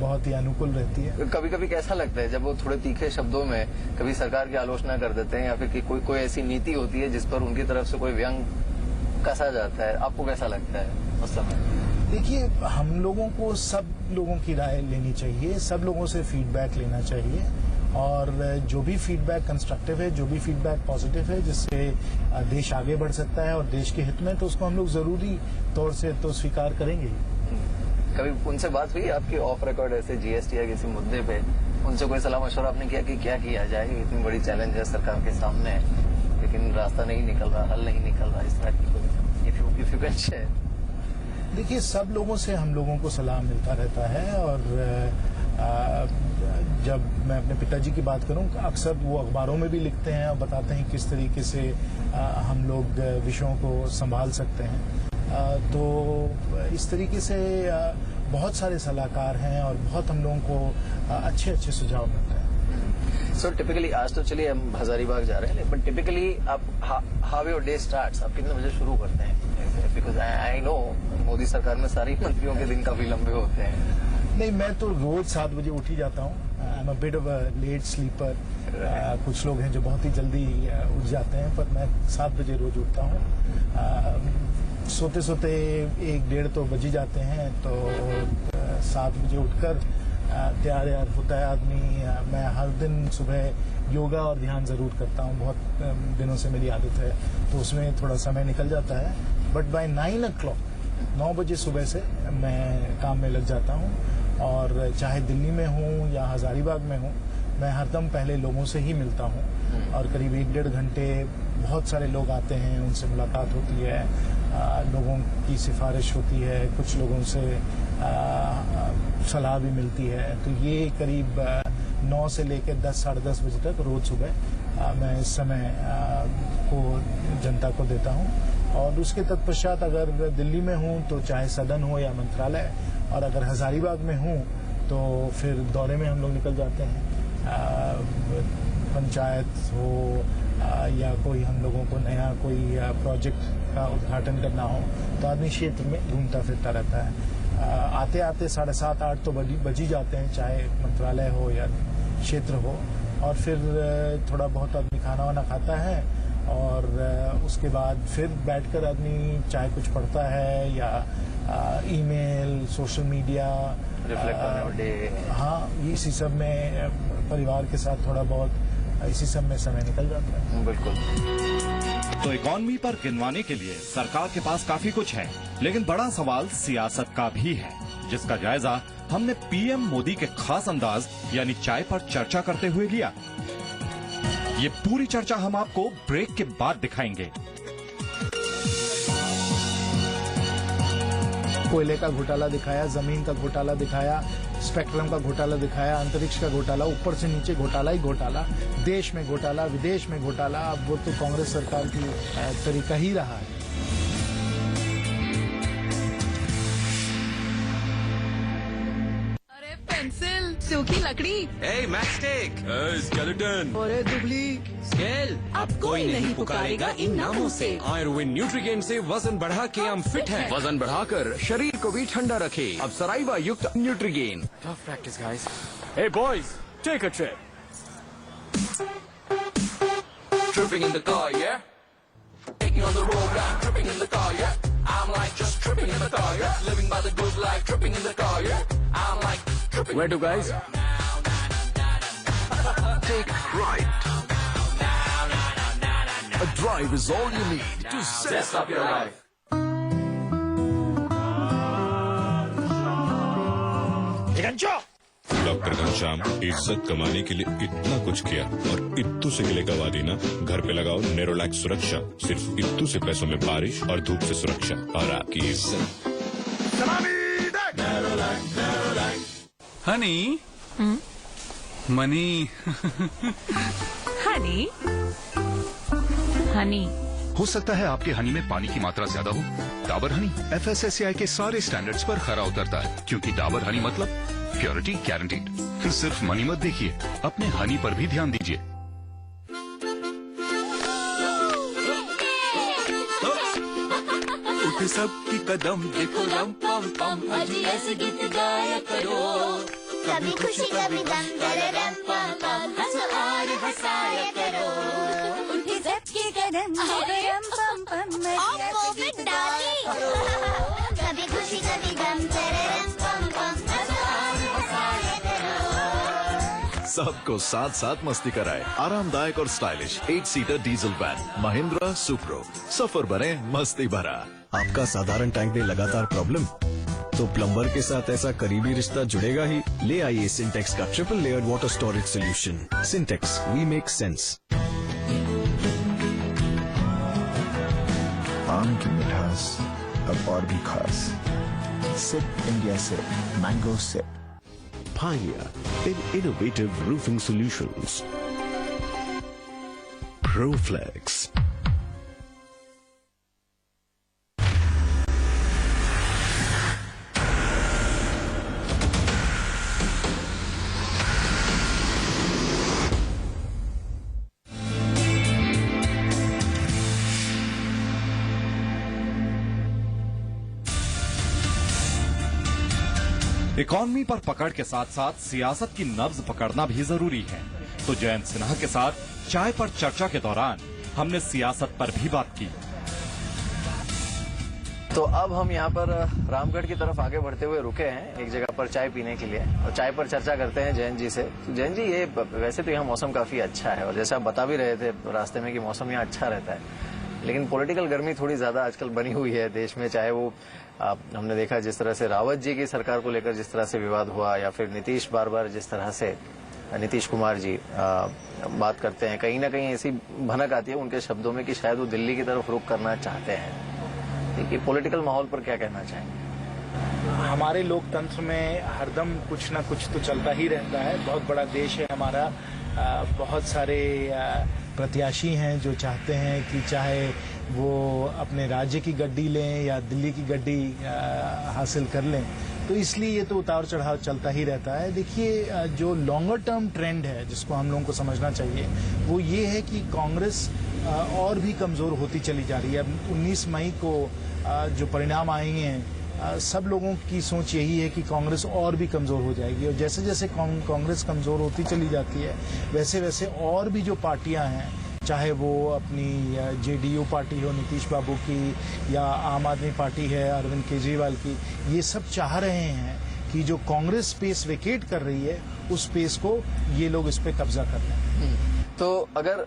बहुत ही अनुकूल रहती है। कभी कभी कैसा लगता है जब वो थोड़े तीखे शब्दों में कभी सरकार की आलोचना कर देते हैं, या फिर कि कोई ऐसी नीति होती है जिस पर उनकी तरफ से कोई व्यंग कसा जाता है, आपको कैसा लगता है उस समय? देखिए, हम लोगों को सब लोगों की राय लेनी चाहिए, सब लोगों से फीडबैक लेना चाहिए, और जो भी फीडबैक कंस्ट्रक्टिव है, जो भी फीडबैक पॉजिटिव है, जिससे देश आगे बढ़ सकता है और देश के हित में, तो उसको हम लोग जरूरी तौर से तो स्वीकार करेंगे। कभी उनसे बात हुई आपकी ऑफ रिकॉर्ड, ऐसे जीएसटी या किसी मुद्दे पे उनसे कोई सलाह मशवरा आपने किया कि क्या किया जाए? इतनी बड़ी चैलेंज है सरकार के सामने, लेकिन रास्ता नहीं निकल रहा, हल नहीं निकल रहा, इस तरह की कोई इफ यू कैन शेयर। देखिए, सब लोगों से हम लोगों को सलाह मिलता रहता है, और जब मैं अपने पिताजी की बात करूं, अक्सर वो अखबारों में भी लिखते हैं और बताते हैं किस तरीके से हम लोग विषयों को संभाल सकते हैं। तो इस तरीके से बहुत सारे सलाहकार हैं और बहुत हम लोगों को अच्छे अच्छे सुझाव मिलते हैं। सो टिपिकली आज तो चलिए हम हजारीबाग जा रहे हैं, बट टिपिकली आप हाउ योर डे स्टार्ट्स, आप कितने बजे शुरू करते हैं? बिकॉज आई नो मोदी सरकार में सारी मंत्रियों के दिन काफी लंबे होते हैं। नहीं, मैं तो रोज 7 बजे उठ ही जाता हूँ। I am a bit of a late sleeper. कुछ लोग हैं जो बहुत ही जल्दी उठ जाते हैं, पर मैं 7 बजे रोज उठता हूँ। सोते सोते 1-1:30 तो बज ही जाते हैं, तो 7 बजे उठकर तैयार होता है आदमी। मैं हर दिन सुबह योगा और ध्यान जरूर करता हूँ, बहुत दिनों से मेरी आदत है, तो उसमें थोड़ा समय निकल जाता है। बट बाय 9 o'clock, 9 बजे सुबह से मैं काम में लग जाता हूँ, और चाहे दिल्ली में हूँ या हजारीबाग में हूँ, मैं हरदम पहले लोगों से ही मिलता हूँ, और करीब 1-1.5 घंटे बहुत सारे लोग आते हैं, उनसे मुलाकात होती है, लोगों की सिफारिश होती है, कुछ लोगों से सलाह भी मिलती है। तो ये करीब 9 से लेकर 10, साढ़े 10 बजे तक रोज सुबह मैं इस समय को जनता को देता हूँ। और उसके तत्पश्चात अगर दिल्ली में हूँ तो चाहे सदन हो या मंत्रालय, और अगर हजारीबाग में हूँ तो फिर दौरे में हम लोग निकल जाते हैं। पंचायत हो या कोई हम लोगों को नया कोई प्रोजेक्ट का उद्घाटन करना हो, तो आदमी क्षेत्र में घूमता फिरता रहता है। आते आते 7:30-8 तो बज ही जाते हैं, चाहे मंत्रालय हो या क्षेत्र हो। और फिर थोड़ा बहुत आदमी खाना वाना खाता है, और उसके बाद फिर बैठकर आदमी चाहे कुछ पढ़ता है या ईमेल, सोशल मीडिया, हाँ, इसी सब में परिवार के साथ थोड़ा बहुत इसी सब में समय निकल जाता है। बिल्कुल। तो इकॉनमी पर गिनवाने के लिए सरकार के पास काफी कुछ है, लेकिन बड़ा सवाल सियासत का भी है, जिसका जायजा हमने पीएम मोदी के खास अंदाज यानी चाय पर चर्चा करते हुए लिया। ये पूरी चर्चा हम आपको ब्रेक के बाद दिखाएंगे। कोयले का घोटाला दिखाया, जमीन का घोटाला दिखाया, स्पेक्ट्रम का घोटाला दिखाया, अंतरिक्ष का घोटाला, ऊपर से नीचे घोटाला ही घोटाला, देश में घोटाला, विदेश में घोटाला। अब वो तो कांग्रेस सरकार की तरीका ही रहा है। पेंसिल, सूखी लकड़ी। Hey, matchstick! Skeleton! अरे दुबली। स्केल! अब कोई नहीं पुकारेगा इन नामों से। आयुर्वेद न्यूट्रीगेन से वजन बढ़ा के हम फिट हैं। वजन बढ़ाकर शरीर को भी ठंडा रखे। अब सराइवा युक्त Nutrigen. Tough practice, guys. Hey boys, take a trip. Tripping in the car, yeah? Taking on the road, I'm tripping in the car, yeah? I'm like just tripping in the car, yeah? Living by the good life, tripping in the car, yeah? I'm like tripping. Where to, guys? Take right. A drive is all you need to zest up your life. Doctor Ghanshyam इज्जत कमाने के लिए इतना कुछ किया और इत्तू से गिले गवा दी ना। घर पे लगाओ नेरोलैक्स सुरक्षा। सिर्फ इत्तू से पैसों में बारिश और धूप से सुरक्षा और आपकी इज्जत। हनी, मनी। हनी, हनी। हो सकता है आपके हनी में पानी की मात्रा ज्यादा हो। डाबर हनी FSSAI के सारे स्टैंडर्ड्स पर खरा उतरता है, क्योंकि डाबर हनी मतलब प्योरिटी गारंटीड। सिर्फ मनी मत देखिए, अपने हनी पर भी ध्यान दीजिए। उठ सबकी कदम देखो रम पम पम। अजी ऐसे गीत गाया करो, कभी खुशी कभी गम, दरदम पम पम, हंसो और हंसाया करो। उठी सबकी कदम रम पम पम, कभी खुशी कभी गम, दरदम पम पम, हंसो और हंसाया करो। सबको साथ साथ मस्ती कराए। आरामदायक और stylish 8 seater diesel van Mahindra Supro. सफर बने मस्ती भरा। आपका साधारण टैंक में लगातार प्रॉब्लम, तो प्लम्बर के साथ ऐसा करीबी रिश्ता जुड़ेगा ही। ले आइए सिंटेक्स का triple layered water storage solution. Sintex, we make sense. आम की मिठास अब और भी खास। Sip India sip, mango sip. Pioneer in innovative roofing solutions. Proflex. Economy पर पकड़ के साथ साथ सियासत की नब्ज पकड़ना भी जरूरी है। तो जयंत सिन्हा के साथ चाय पर चर्चा के दौरान हमने सियासत पर भी बात की। तो अब हम यहाँ पर रामगढ़ की तरफ आगे बढ़ते हुए रुके हैं एक जगह पर चाय पीने के लिए, और चाय पर चर्चा करते हैं जयंत जी से। तो जयंत जी, ये वैसे तो यहाँ मौसम काफी अच्छा है, और जैसे आप बता भी रहे थे रास्ते में कि मौसम यहाँ अच्छा रहता है, लेकिन पॉलिटिकल गर्मी थोड़ी ज्यादा आजकल बनी हुई है देश में। चाहे वो हमने देखा जिस तरह से रावत जी की सरकार को लेकर जिस तरह से विवाद हुआ, या फिर नीतीश बार बार जिस तरह से नीतीश कुमार जी बात करते हैं, कहीं ना कहीं ऐसी भनक आती है उनके शब्दों में कि शायद वो दिल्ली की तरफ रुख करना चाहते हैं। ये पॉलिटिकल माहौल पर क्या कहना चाहेंगे? हमारे लोकतंत्र में हरदम कुछ ना कुछ तो चलता ही रहता है। बहुत बड़ा देश है हमारा, बहुत सारे प्रत्याशी हैं जो चाहते हैं कि चाहे वो अपने राज्य की गड्डी लें या दिल्ली की गड्डी हासिल कर लें, तो इसलिए ये तो उतार चढ़ाव चलता ही रहता है। देखिए, जो लॉन्गर टर्म ट्रेंड है जिसको हम लोगों को समझना चाहिए वो ये है कि कांग्रेस और भी कमजोर होती चली जा रही है। 19 मई को जो परिणाम आएंगे हैं, सब लोगों की सोच यही है कि कांग्रेस और भी कमजोर हो जाएगी, और जैसे जैसे कांग्रेस कमजोर होती चली जाती है वैसे वैसे और भी जो पार्टियां हैं, चाहे वो अपनी जेडीयू पार्टी हो नीतीश बाबू की, या आम आदमी पार्टी है अरविंद केजरीवाल की, ये सब चाह रहे हैं कि जो कांग्रेस स्पेस वेकेट कर रही है उस स्पेस को ये लोग इस पे कब्जा कर लें। तो अगर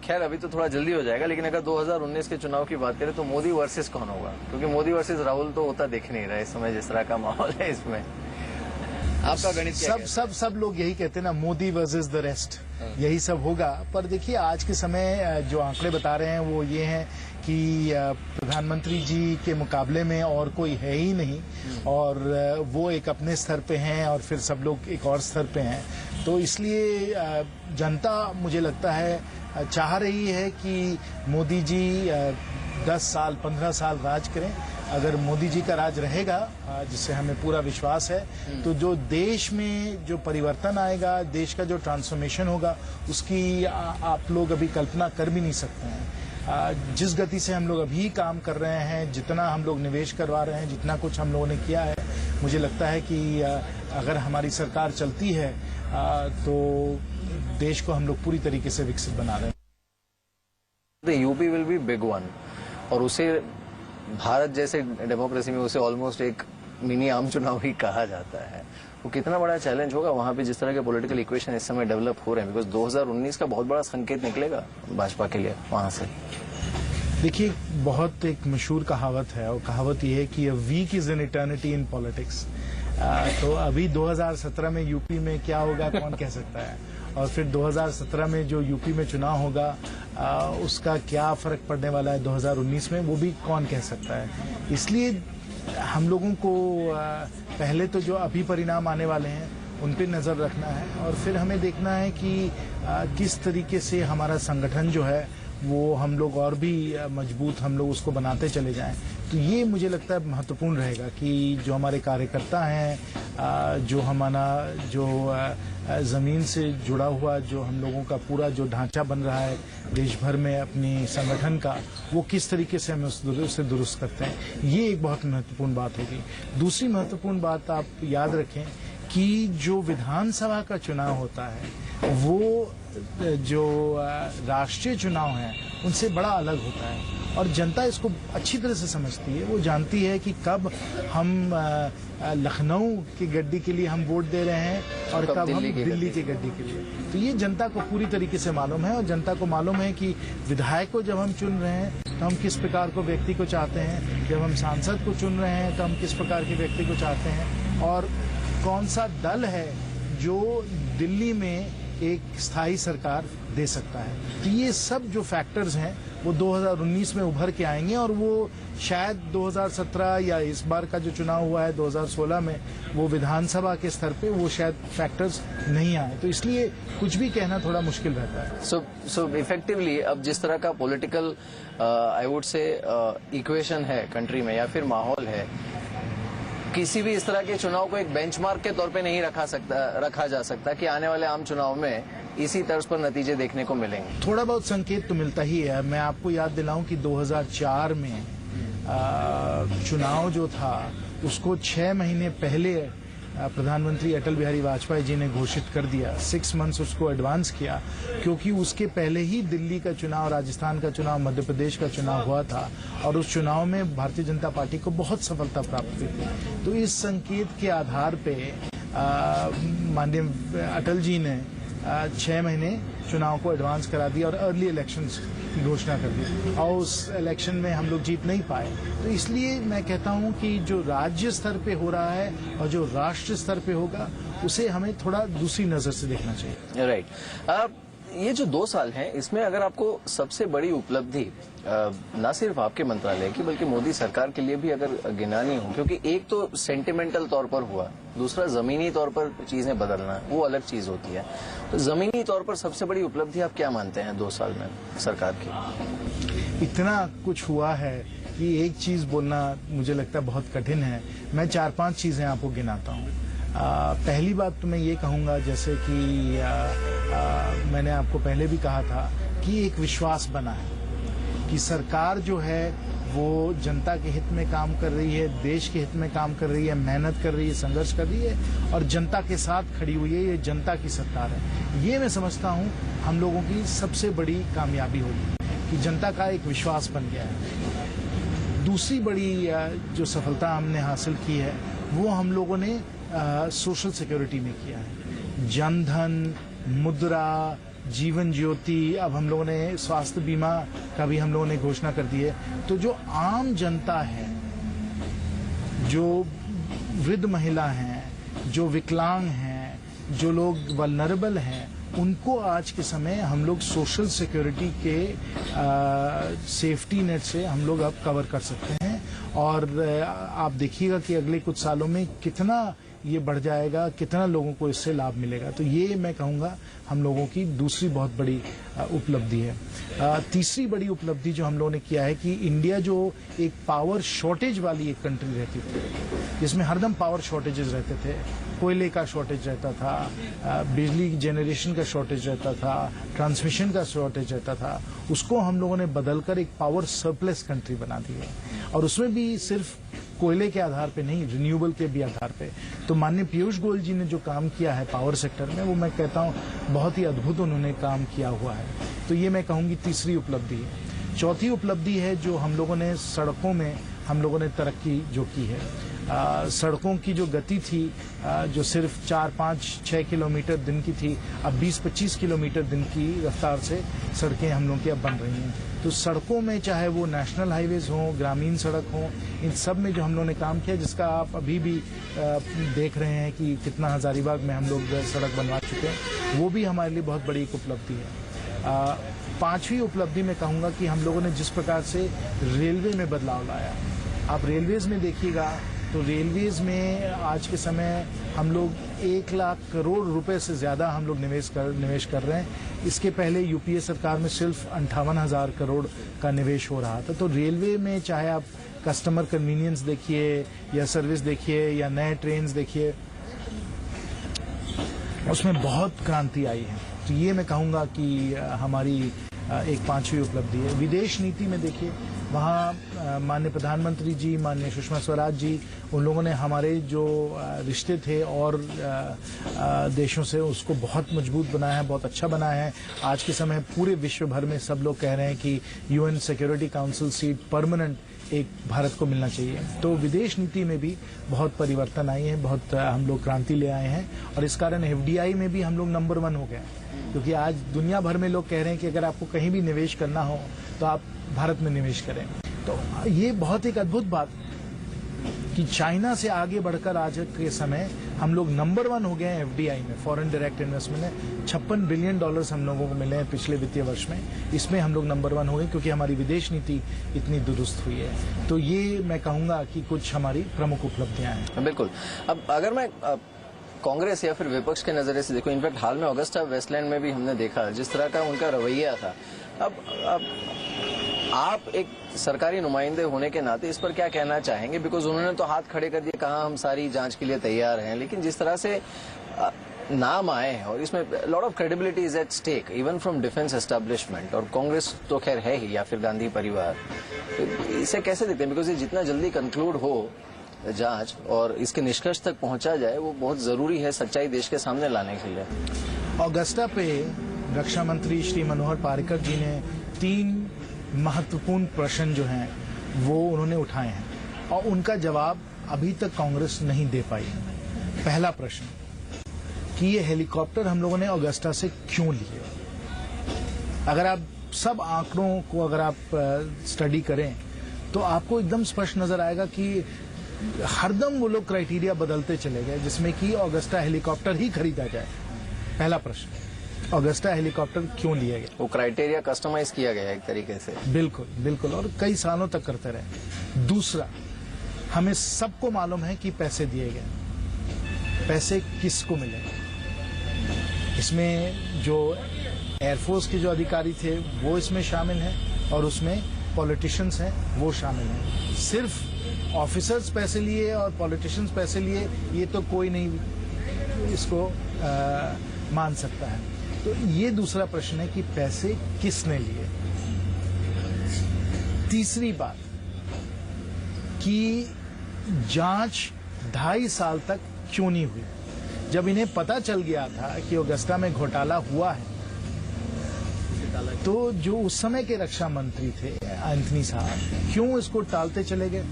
खैर अभी तो थोड़ा जल्दी हो जाएगा, लेकिन अगर 2019 के चुनाव की बात करें तो मोदी वर्सेस कौन होगा? क्योंकि मोदी वर्सेस राहुल तो होता दिख नहीं रहा है इस समय, जिस तरह का माहौल है इसमें। आपका गणित क्या सब लोग यही कहते हैं ना, मोदी वर्सेस द रेस्ट, यही सब होगा। पर देखिए, आज के समय जो आंकड़े बता रहे हैं वो ये हैं कि प्रधानमंत्री जी के मुकाबले में और कोई है ही नहीं, और वो एक अपने स्तर पे हैं और फिर सब लोग एक और स्तर पे हैं। तो इसलिए जनता, मुझे लगता है, चाह रही है कि मोदी जी 10 साल 15 साल राज करें, अगर मोदी जी का राज रहेगा, जिससे हमें पूरा विश्वास है, तो जो देश में जो परिवर्तन आएगा, देश का जो ट्रांसफॉर्मेशन होगा, उसकी आप लोग अभी कल्पना कर भी नहीं सकते हैं। जिस गति से हम लोग अभी काम कर रहे हैं, जितना हम लोग निवेश करवा रहे हैं, जितना कुछ हम लोगों ने किया है, मुझे लगता है कि अगर हमारी सरकार चलती है तो देश को हम लोग पूरी तरीके से विकसित बना रहे हैं। UP will be big one, और उसे भारत जैसे डेमोक्रेसी में उसे ऑलमोस्ट एक मिनी आम चुनाव ही कहा जाता है। वो कितना बड़ा चैलेंज होगा वहां पे, जिस तरह के पॉलिटिकल इक्वेशन इस समय डेवलप हो रहे हैं, बिकॉज 2019 का बहुत बड़ा संकेत निकलेगा भाजपा के लिए वहां से। देखिए, बहुत एक मशहूर कहावत है, और कहावत ये है कि a week is an eternity in politics. तो अभी 2017 में यूपी में क्या होगा कौन कह सकता है, और फिर 2017 में जो यूपी में चुनाव होगा उसका क्या फर्क पड़ने वाला है 2019 में, वो भी कौन कह सकता है। इसलिए हम लोगों को पहले तो जो अभी परिणाम आने वाले हैं उन पे नजर रखना है, और फिर हमें देखना है कि किस तरीके से हमारा संगठन जो है वो हम लोग और भी मजबूत हम लोग उसको बनाते चले जाएं। तो ये मुझे लगता है महत्वपूर्ण रहेगा कि जो हमारे कार्यकर्ता हैं, जो हमारा जो जमीन से जुड़ा हुआ जो हम लोगों का पूरा जो ढांचा बन रहा है देश भर में अपनी संगठन का, वो किस तरीके से हम उसे दुरुस्त करते हैं, ये एक बहुत महत्वपूर्ण बात होगी। दूसरी महत्वपूर्ण बात आप याद रखें कि जो विधानसभा का चुनाव होता है वो जो राष्ट्रीय चुनाव है उनसे बड़ा अलग होता है, और जनता इसको अच्छी तरह से समझती है। वो जानती है कि कब हम लखनऊ की गड्डी के लिए हम वोट दे रहे हैं और कब हम दिल्ली की गड्डी के लिए। तो ये जनता को पूरी तरीके से मालूम है, और जनता को मालूम है कि विधायक को जब हम चुन रहे हैं तो हम किस प्रकार को व्यक्ति को चाहते हैं, जब हम सांसद को चुन रहे हैं तो हम किस प्रकार के व्यक्ति को चाहते हैं, और कौन सा दल है जो दिल्ली में एक स्थायी सरकार दे सकता है। तो ये सब जो फैक्टर्स हैं वो 2019 में उभर के आएंगे, और वो शायद 2017 या इस बार का जो चुनाव हुआ है 2016 में, वो विधानसभा के स्तर पे वो शायद फैक्टर्स नहीं आए। तो इसलिए कुछ भी कहना थोड़ा मुश्किल रहता है। सो इफेक्टिवली अब जिस तरह का political I would say equation है कंट्री में, या फिर माहौल है, किसी भी इस तरह के चुनाव को एक बेंचमार्क के तौर पे नहीं रखा जा सकता कि आने वाले आम चुनाव में इसी तर्ज पर नतीजे देखने को मिलेंगे। थोड़ा बहुत संकेत तो मिलता ही है। मैं आपको याद दिलाऊं कि 2004 में चुनाव जो था उसको 6 महीने पहले प्रधानमंत्री अटल बिहारी वाजपेयी जी ने घोषित कर दिया। 6 मंथ्स उसको एडवांस किया, क्योंकि उसके पहले ही दिल्ली का चुनाव, राजस्थान का चुनाव, मध्य प्रदेश का चुनाव हुआ था, और उस चुनाव में भारतीय जनता पार्टी को बहुत सफलता प्राप्त हुई थी। तो इस संकेत के आधार पे माननीय अटल जी ने 6 महीने चुनाव को एडवांस करा दिया और अर्ली इलेक्शंस की घोषणा कर दी, और उस इलेक्शन में हम लोग जीत नहीं पाए। तो इसलिए मैं कहता हूं कि जो राज्य स्तर पे हो रहा है और जो राष्ट्र स्तर पे होगा, उसे हमें थोड़ा दूसरी नजर से देखना चाहिए। राइट। ये जो 2 साल हैं, इसमें अगर आपको सबसे बड़ी उपलब्धि न सिर्फ आपके मंत्रालय की बल्कि मोदी सरकार के लिए भी अगर गिनानी हो, क्योंकि एक तो सेंटिमेंटल तौर पर हुआ, दूसरा जमीनी तौर पर चीजें बदलना, वो अलग चीज होती है। तो जमीनी तौर पर सबसे बड़ी उपलब्धि आप क्या मानते हैं 2 साल में सरकार की? इतना कुछ हुआ है कि एक चीज बोलना मुझे लगता है बहुत कठिन है। मैं 4-5 चीजें आपको गिनाता हूँ। पहली बात तो मैं ये कहूँगा, जैसे कि मैंने आपको पहले भी कहा था कि एक विश्वास बना है कि सरकार जो है वो जनता के हित में काम कर रही है, देश के हित में काम कर रही है, मेहनत कर रही है, संघर्ष कर रही है, और जनता के साथ खड़ी हुई है। ये जनता की सरकार है। ये मैं समझता हूँ हम लोगों की सबसे बड़ी कामयाबी होगी कि जनता का एक विश्वास बन गया है। दूसरी बड़ी जो सफलता हमने हासिल की है वो हम लोगों ने सोशल सिक्योरिटी में किया है। जनधन, मुद्रा, जीवन ज्योति, अब हम लोगों ने स्वास्थ्य बीमा का भी हम लोगों ने घोषणा कर दी है। तो जो आम जनता है, जो वृद्ध महिला हैं, जो विकलांग हैं, जो लोग वल्नरेबल हैं, उनको आज के समय हम लोग सोशल सिक्योरिटी के सेफ्टी नेट से हम लोग अब कवर कर सकते हैं, और आप देखिएगा कि अगले कुछ सालों में कितना ये बढ़ जाएगा, कितना लोगों को इससे लाभ मिलेगा। तो ये मैं कहूँगा हम लोगों की दूसरी बहुत बड़ी उपलब्धि है। तीसरी बड़ी उपलब्धि जो हम लोगों ने किया है कि इंडिया जो एक पावर शॉर्टेज वाली एक कंट्री रहती थी, जिसमें हरदम पावर शॉर्टेजेस रहते थे, कोयले का शॉर्टेज रहता था, बिजली जनरेशन का शॉर्टेज रहता था, ट्रांसमिशन का शॉर्टेज रहता था, उसको हम लोगों ने बदलकर एक पावर सरप्लस कंट्री बना दी है। और उसमें भी सिर्फ कोयले के आधार पे नहीं, रिन्यूएबल के भी आधार पे। तो माननीय पीयूष गोयल जी ने जो काम किया है पावर सेक्टर में, वो मैं कहता हूँ बहुत ही अद्भुत उन्होंने काम किया हुआ है। तो ये मैं कहूँगी तीसरी उपलब्धि है। चौथी उपलब्धि है जो हम लोगों ने सड़कों में हम लोगों ने तरक्की जो की है। सड़कों की जो गति थी जो सिर्फ 4, 5, 6 किलोमीटर दिन की थी, अब 20-25 किलोमीटर दिन की रफ्तार से सड़कें हम लोगों की अब बन रही हैं। तो सड़कों में चाहे वो नेशनल हाईवेज हों, ग्रामीण सड़क हों, इन सब में जो हम लोगों ने काम किया, जिसका आप अभी भी देख रहे हैं कि कितना हजारीबाग में हम लोग सड़क बनवा चुके हैं, वो भी हमारे लिए बहुत बड़ी एक उपलब्धि है। पांचवी उपलब्धि में कहूँगा कि हम लोगों ने जिस प्रकार से रेलवे में बदलाव लाया। आप रेलवेज में देखिएगा तो रेलवेज में आज के समय हम लोग 1 लाख करोड़ रुपए से ज्यादा हम लोग निवेश कर रहे हैं। इसके पहले यूपीए सरकार में सिर्फ 58,000 करोड़ का निवेश हो रहा था। तो रेलवे में चाहे आप कस्टमर कन्वीनियंस देखिए या सर्विस देखिए या नए ट्रेन्स देखिए, उसमें बहुत क्रांति आई है। तो ये मैं कहूँगा कि हमारी एक पांचवी उपलब्धि है। विदेश नीति में देखिए, वहाँ माननीय प्रधानमंत्री जी, माननीय सुषमा स्वराज जी, उन लोगों ने हमारे जो रिश्ते थे और देशों से, उसको बहुत मजबूत बनाया है, बहुत अच्छा बनाया है। आज के समय पूरे विश्व भर में सब लोग कह रहे हैं कि UN security council seat permanent एक भारत को मिलना चाहिए। तो विदेश नीति में भी बहुत परिवर्तन आई है, बहुत हम लोग क्रांति ले आए हैं और इस कारण एफडीआई में भी हम लोग नंबर 1 हो गए हैं। क्योंकि आज दुनिया भर में लोग कह रहे हैं कि अगर आपको कहीं भी निवेश करना हो तो आप भारत में निवेश करें। तो ये बहुत एक अद्भुत बात कि चाइना से आगे बढ़कर आज के समय हम लोग नंबर 1 हो गए हैं एफडीआई में, फॉरेन डायरेक्ट इन्वेस्टमेंट में। $56 बिलियन हम लोगों को मिले हैं पिछले वित्तीय वर्ष में। इसमें हम लोग नंबर 1 हो गए क्योंकि हमारी विदेश नीति इतनी दुरुस्त हुई है। तो ये मैं कहूँगा कि कुछ हमारी प्रमुख उपलब्धियां हैं। बिल्कुल। अब अगर मैं कांग्रेस या फिर विपक्ष के नजरिए से देखो, इनफैक्ट हाल में ऑगस्टा वेस्टलैंड में भी हमने देखा जिस तरह का उनका रवैया था। अब आप एक सरकारी नुमाइंदे होने के नाते इस पर क्या कहना चाहेंगे? बिकॉज उन्होंने तो हाथ खड़े कर दिए, कहा हम सारी जांच के लिए तैयार हैं, लेकिन जिस तरह से नाम आए हैं और इसमें lot of credibility is at stake even from defence establishment, और कांग्रेस तो खैर है ही या फिर गांधी परिवार, तो इसे कैसे देखते हैं? बिकॉज ये जितना जल्दी कंक्लूड हो जांच और इसके निष्कर्ष तक पहुंचा जाए, वो बहुत जरूरी है सच्चाई देश के सामने लाने के लिए। ऑगस्टा पे रक्षा मंत्री श्री मनोहर पारिकर जी ने 3 महत्वपूर्ण प्रश्न जो हैं वो उन्होंने उठाए हैं और उनका जवाब अभी तक कांग्रेस नहीं दे पाई है। पहला प्रश्न कि ये हेलीकॉप्टर हम लोगों ने ऑगस्टा से क्यों लिए। अगर आप सब आंकड़ों को अगर आप स्टडी करें तो आपको एकदम स्पष्ट नजर आएगा कि हरदम वो लोग क्राइटेरिया बदलते चले गए जिसमें कि ऑगस्टा हेलीकॉप्टर ही खरीदा जाए। पहला प्रश्न, ऑगस्टा हेलीकॉप्टर क्यों लिया गया? वो क्राइटेरिया कस्टमाइज किया गया एक तरीके से। बिल्कुल बिल्कुल, और कई सालों तक करते रहे। दूसरा, हमें सबको मालूम है कि पैसे दिए गए, पैसे किसको मिले। इसमें जो एयरफोर्स के जो अधिकारी थे वो इसमें शामिल हैं और उसमें पॉलिटिशियंस हैं वो शामिल हैं। सिर्फ ऑफिसर्स पैसे लिए और पॉलिटिशियंस पैसे लिए ये तो कोई नहीं इसको मान सकता है। तो ये दूसरा प्रश्न है कि पैसे किसने लिए। तीसरी बात कि जांच 2.5 साल तक क्यों नहीं हुई। जब इन्हें पता चल गया था कि ऑगस्टा में घोटाला हुआ है तो जो उस समय के रक्षा मंत्री थे एंथनी साहब, क्यों इसको टालते चले गए।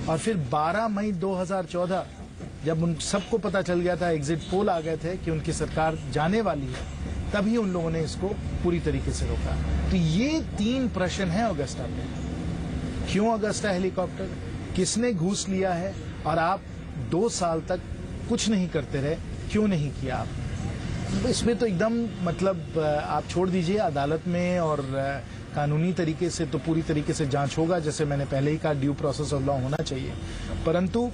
और फिर 12 मई 2014 जब उन सबको पता चल गया था, एग्जिट पोल आ गए थे कि उनकी सरकार जाने वाली है, तभी उन लोगों ने इसको पूरी तरीके से रोका। तो ये 3 प्रश्न हैं ऑगस्टा पे। क्यों ऑगस्टा हेलीकॉप्टर, किसने घूस लिया है, और आप 2 साल तक कुछ नहीं करते रहे, क्यों नहीं किया आप। इसमें तो एकदम मतलब आप छोड़ दीजिए, अदालत में और कानूनी तरीके से तो पूरी तरीके से जांच होगा, जैसे मैंने पहले ही कहा ड्यू प्रोसेस ऑफ लॉ होना चाहिए। परंतु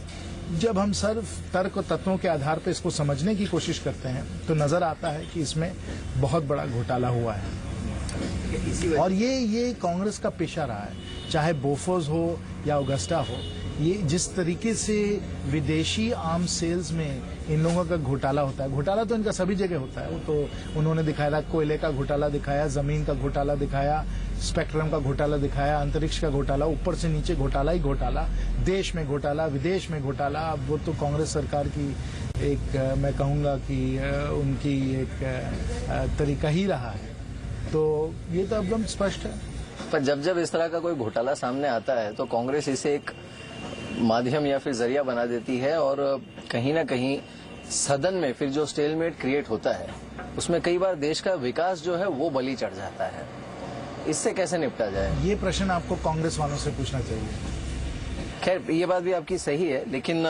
जब हम सिर्फ तर्क और तत्वों के आधार पर इसको समझने की कोशिश करते हैं तो नजर आता है कि इसमें बहुत बड़ा घोटाला हुआ है। और ये कांग्रेस का पेशा रहा है, चाहे बोफोर्स हो या ऑगस्टा हो। ये जिस तरीके से विदेशी आर्म्स सेल्स में इन लोगों का घोटाला होता है, घोटाला तो इनका सभी जगह होता है। वो तो उन्होंने दिखाया, कोयले का घोटाला दिखाया, जमीन का घोटाला दिखाया, स्पेक्ट्रम का घोटाला दिखाया, अंतरिक्ष का घोटाला, ऊपर से नीचे घोटाला ही घोटाला, देश में घोटाला, विदेश में घोटाला। अब वो तो कांग्रेस सरकार की एक मैं कहूँगा कि उनकी एक तरीका ही रहा है। तो ये तो एकदम स्पष्ट है। पर जब इस तरह का कोई घोटाला सामने आता है तो कांग्रेस इसे एक माध्यम या फिर जरिया बना देती है, और कहीं ना कहीं सदन में फिर जो स्टेलमेट क्रिएट होता है उसमें कई बार देश का विकास जो है वो बलि चढ़ जाता है। इससे कैसे निपटा जाए? ये प्रश्न आपको कांग्रेस वालों से पूछना चाहिए। खैर, ये बात भी आपकी सही है, लेकिन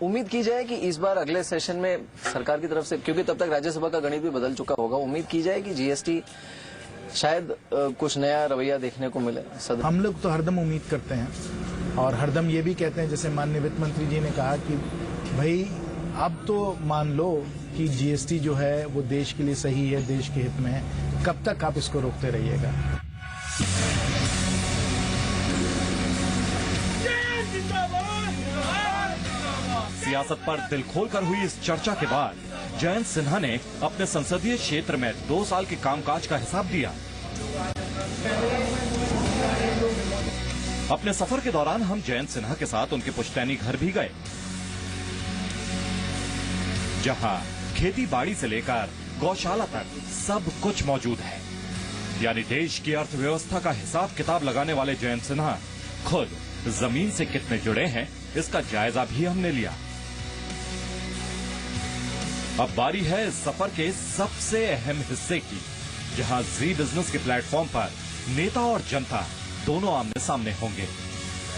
उम्मीद की जाए कि इस बार अगले सेशन में सरकार की तरफ से, क्योंकि तब तक राज्यसभा का गणित भी बदल चुका होगा, उम्मीद की जाए कि जीएसटी शायद कुछ नया रवैया देखने को मिले। हम लोग तो हरदम उम्मीद करते हैं और हरदम ये भी कहते हैं, जैसे माननीय वित्त मंत्री जी ने कहा कि भाई अब तो मान लो कि जीएसटी जो है वो देश के लिए सही है, देश के हित में है, कब तक आप इसको रोकते रहिएगा? सियासत पर दिल खोलकर हुई इस चर्चा के बाद जयंत सिन्हा ने अपने संसदीय क्षेत्र में 2 साल के कामकाज का हिसाब दिया। अपने सफर के दौरान हम जयंत सिन्हा के साथ उनके पुश्तैनी घर भी गए, जहां खेती बाड़ी से लेकर गौशाला तक सब कुछ मौजूद है। यानी देश की अर्थव्यवस्था का हिसाब किताब लगाने वाले जयंत सिन्हा खुद जमीन से कितने जुड़े हैं, इसका जायजा भी हमने लिया। अब बारी है इस सफर के सबसे अहम हिस्से की, जहां जी बिजनेस के प्लेटफॉर्म पर नेता और जनता दोनों आमने सामने होंगे।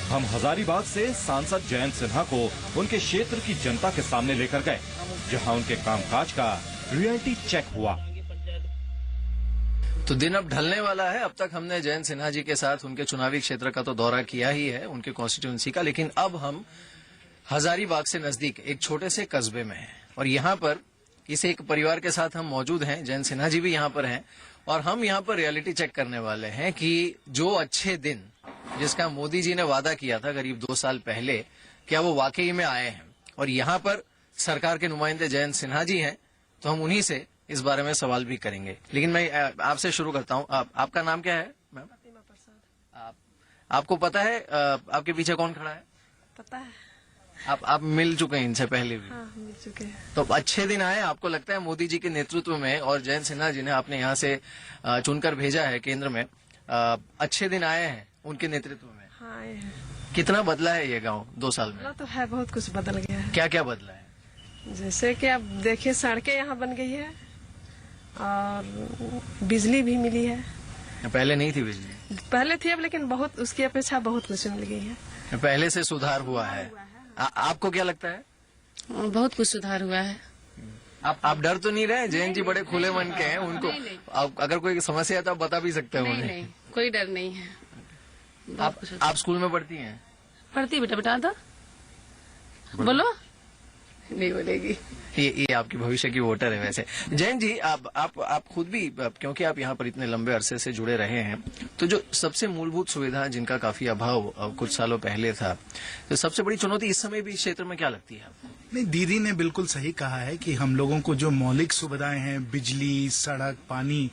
हम हजारीबाग से सांसद जयंत सिन्हा को उनके क्षेत्र की जनता के सामने लेकर गए, जहां उनके कामकाज का रियलिटी चेक हुआ। तो दिन अब ढलने वाला है। अब तक हमने जयंत सिन्हा जी के साथ उनके चुनावी क्षेत्र का तो दौरा किया ही है, उनके कॉन्स्टिट्यूंसी का, लेकिन अब हम हजारीबाग से नजदीक एक छोटे से कस्बे में हैं और यहाँ पर इस एक परिवार के साथ हम मौजूद हैं। जयंत सिन्हा जी भी यहाँ पर हैं और हम यहाँ पर रियलिटी चेक करने वाले हैं कि जो अच्छे दिन जिसका मोदी जी ने वादा किया था करीब 2 साल पहले, क्या वो वाकई में आए हैं? और यहाँ पर सरकार के नुमाइंदे जयंत सिन्हा जी हैं, तो हम उन्हीं से इस बारे में सवाल भी करेंगे। लेकिन मैं आपसे शुरू करता हूँ। आपका नाम क्या है मैम? आपको पता है आपके पीछे कौन खड़ा है? पता है। आप मिल चुके हैं इनसे पहले भी? हाँ, मिल चुके हैं। तो अच्छे दिन आए आपको लगता है मोदी जी के नेतृत्व में, और जयंत सिन्हा जी ने आपने यहाँ से चुनकर भेजा है केंद्र में, अच्छे दिन आए हैं उनके नेतृत्व में? हाँ, आए हैं। कितना बदला है ये गांव 2 साल में? तो है, बहुत कुछ बदल गया है। क्या क्या बदला है? जैसे कि आप देखिए, सड़कें यहाँ बन गई है और बिजली भी मिली है। पहले नहीं थी बिजली? पहले थी अब, लेकिन बहुत उसकी अपेक्षा बहुत कुछ मिल गई है। पहले से सुधार हुआ है। आपको क्या लगता है? बहुत कुछ सुधार हुआ है। आप डर तो नहीं रहे? जयंत जी बड़े खुले मन के हैं, उनको अगर कोई समस्या है तो आप बता भी सकते हो। नहीं, कोई डर नहीं है। आप स्कूल में पढ़ती हैं? पढ़ती बेटा, बेटा तो बोलो। नहीं बोलेगी। ये आपकी भविष्य की वोटर है। वैसे जयंत जी, आप खुद भी, क्योंकि आप यहाँ पर इतने लंबे अरसे से जुड़े रहे हैं, तो जो सबसे मूलभूत सुविधा जिनका काफी अभाव कुछ सालों पहले था, तो सबसे बड़ी चुनौती इस समय भी इस क्षेत्र में क्या लगती है आपको? नहीं, दीदी ने बिल्कुल सही कहा है कि हम लोगों को जो मौलिक सुविधाएं हैं, बिजली, सड़क, पानी,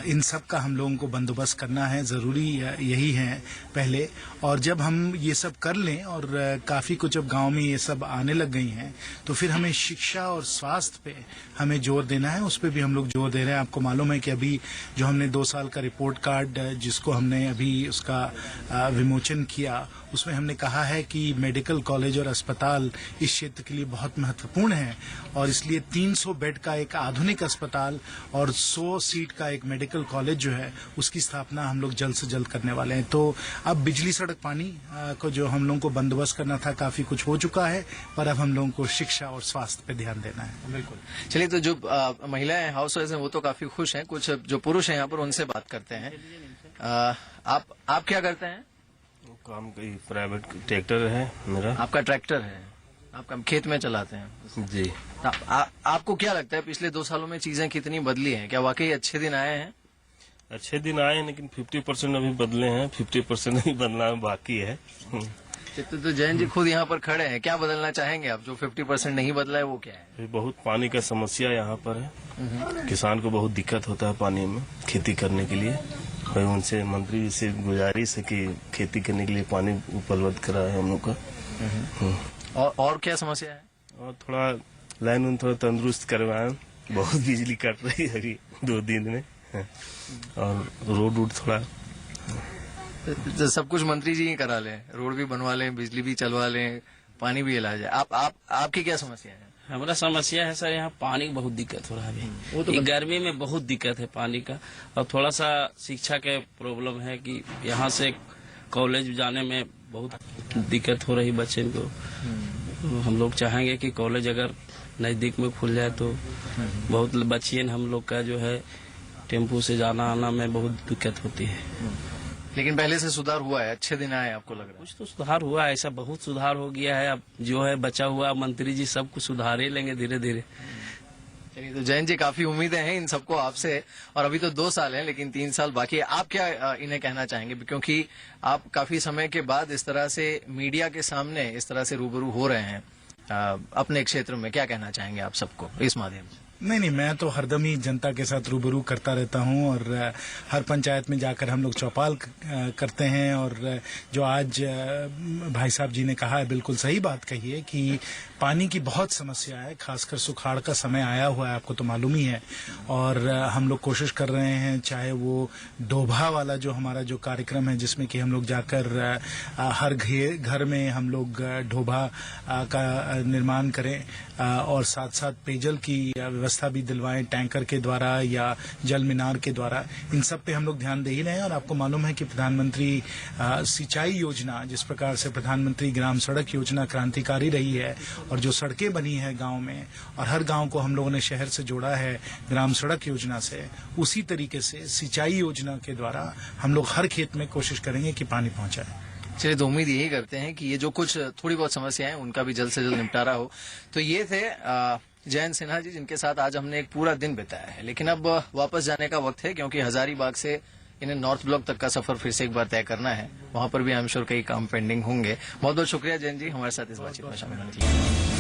इन सब का हम लोगों को बंदोबस्त करना है, जरूरी यही है पहले। और जब हम ये सब कर लें और काफी कुछ अब गांव में ये सब आने लग गई हैं, तो फिर हमें शिक्षा और स्वास्थ्य पे हमें जोर देना है। उस पर भी हम लोग जोर दे रहे हैं। आपको मालूम है कि अभी जो हमने 2 साल का रिपोर्ट कार्ड जिसको हमने अभी उसका विमोचन किया, उसमें हमने कहा है कि मेडिकल कॉलेज और अस्पताल इस क्षेत्र के लिए बहुत महत्वपूर्ण है और इसलिए 300 बेड का एक आधुनिक अस्पताल और 100 सीट का एक मेडिकल कॉलेज जो है उसकी स्थापना हम लोग जल्द से जल्द करने वाले हैं। तो अब बिजली सड़क पानी को जो हम लोगों को बंदोबस्त करना था काफी कुछ हो चुका है, पर अब हम लोगों को शिक्षा और स्वास्थ्य पे ध्यान देना है। बिल्कुल। चलिए, तो जो महिलाएं हाउस वाइफ हैं वो तो काफी खुश हैं, कुछ जो पुरुष हैं यहाँ पर उनसे बात करते हैं। आप क्या करते हैं? काम कई प्राइवेट ट्रैक्टर है मेरा। आपका ट्रैक्टर है, आपका खेत में चलाते हैं जी। आपको क्या लगता है पिछले 2 सालों में चीजें कितनी बदली हैं? क्या वाकई अच्छे दिन आए हैं? अच्छे दिन आए हैं, लेकिन 50% अभी बदले हैं, 50% अभी बदलना बाकी है। तो जयंत जी खुद यहाँ पर खड़े हैं, क्या बदलना चाहेंगे आप? जो 50% नहीं बदला है वो क्या है? बहुत पानी का समस्या यहाँ पर है, किसान को बहुत दिक्कत होता है पानी में खेती करने के लिए। भाई उनसे मंत्री से गुजारिश है कि खेती करने के लिए पानी उपलब्ध कराए हम लोग का। और क्या समस्या है? और थोड़ा लाइन थोड़ा तंदुरुस्त करवाए, बहुत बिजली कट रही है अभी 2 दिन में, और रोड थोड़ा तो सब कुछ मंत्री जी ही करा लें, रोड भी बनवा लें, बिजली भी चलवा लें, पानी भी इलाज है। आपकी क्या समस्या है? हमारा समस्या है सर, यहाँ पानी की बहुत दिक्कत हो रहा है अभी। गर्मी में बहुत दिक्कत है पानी का, और थोड़ा सा शिक्षा के प्रॉब्लम है कि यहाँ से कॉलेज जाने में बहुत दिक्कत हो रही बच्चे को। तो हम लोग चाहेंगे कि कॉलेज अगर नजदीक में खुल जाए तो बहुत बच्चियों हम लोग का जो है टेम्पू से जाना आना में बहुत दिक्कत होती है। लेकिन पहले से सुधार हुआ है, अच्छे दिन आए आपको लग रहा है? कुछ तो सुधार हुआ है, ऐसा बहुत सुधार हो गया है। अब जो है बचा हुआ मंत्री जी सब कुछ सुधार ही लेंगे धीरे धीरे। चलिए, तो जयंत जी काफी उम्मीदें हैं इन सबको आपसे, और अभी तो 2 साल हैं लेकिन 3 साल बाकी है। आप क्या इन्हें कहना चाहेंगे, क्योंकि आप काफी समय के बाद इस तरह से मीडिया के सामने इस तरह से रूबरू हो रहे हैं अपने क्षेत्र में, क्या कहना चाहेंगे आप सबको इस माध्यम से? नहीं, मैं तो हरदम ही जनता के साथ रूबरू करता रहता हूं और हर पंचायत में जाकर हम लोग चौपाल करते हैं। और जो आज भाई साहब जी ने कहा है, बिल्कुल सही बात कही है कि पानी की बहुत समस्या है, खासकर सुखाड़ का समय आया हुआ है, आपको तो मालूम ही है। और हम लोग कोशिश कर रहे हैं, चाहे वो डोभा वाला जो हमारा जो कार्यक्रम है जिसमें कि हम लोग जाकर हर घर में हम लोग डोभा का निर्माण करें और साथ साथ पेयजल की व्यवस्था भी दिलवाएं टैंकर के द्वारा या जल मीनार के द्वारा। इन सब पे हम लोग ध्यान दे ही रहे हैं। और आपको मालूम है कि प्रधानमंत्री सिंचाई योजना, जिस प्रकार से प्रधानमंत्री ग्राम सड़क योजना क्रांतिकारी रही है और जो सड़कें बनी है गांव में और हर गांव को हम लोगों ने शहर से जोड़ा है ग्राम सड़क योजना से, उसी तरीके से सिंचाई योजना के द्वारा हम लोग हर खेत में कोशिश करेंगे कि पानी पहुंचाए। चलिए, तो उम्मीद यही करते हैं कि ये जो कुछ थोड़ी बहुत समस्याएं उनका भी जल्द से जल्द निपटारा हो। तो ये थे जयंत सिन्हा जी, जिनके साथ आज हमने एक पूरा दिन बिताया है। लेकिन अब वापस जाने का वक्त है, क्योंकि हजारीबाग से इन्हें नॉर्थ ब्लॉक तक का सफर फिर से एक बार तय करना है। वहां पर भी आई एम श्योर कई काम पेंडिंग होंगे। बहुत बहुत शुक्रिया जयंत जी हमारे साथ इस बातचीत में शामिल होने के लिए।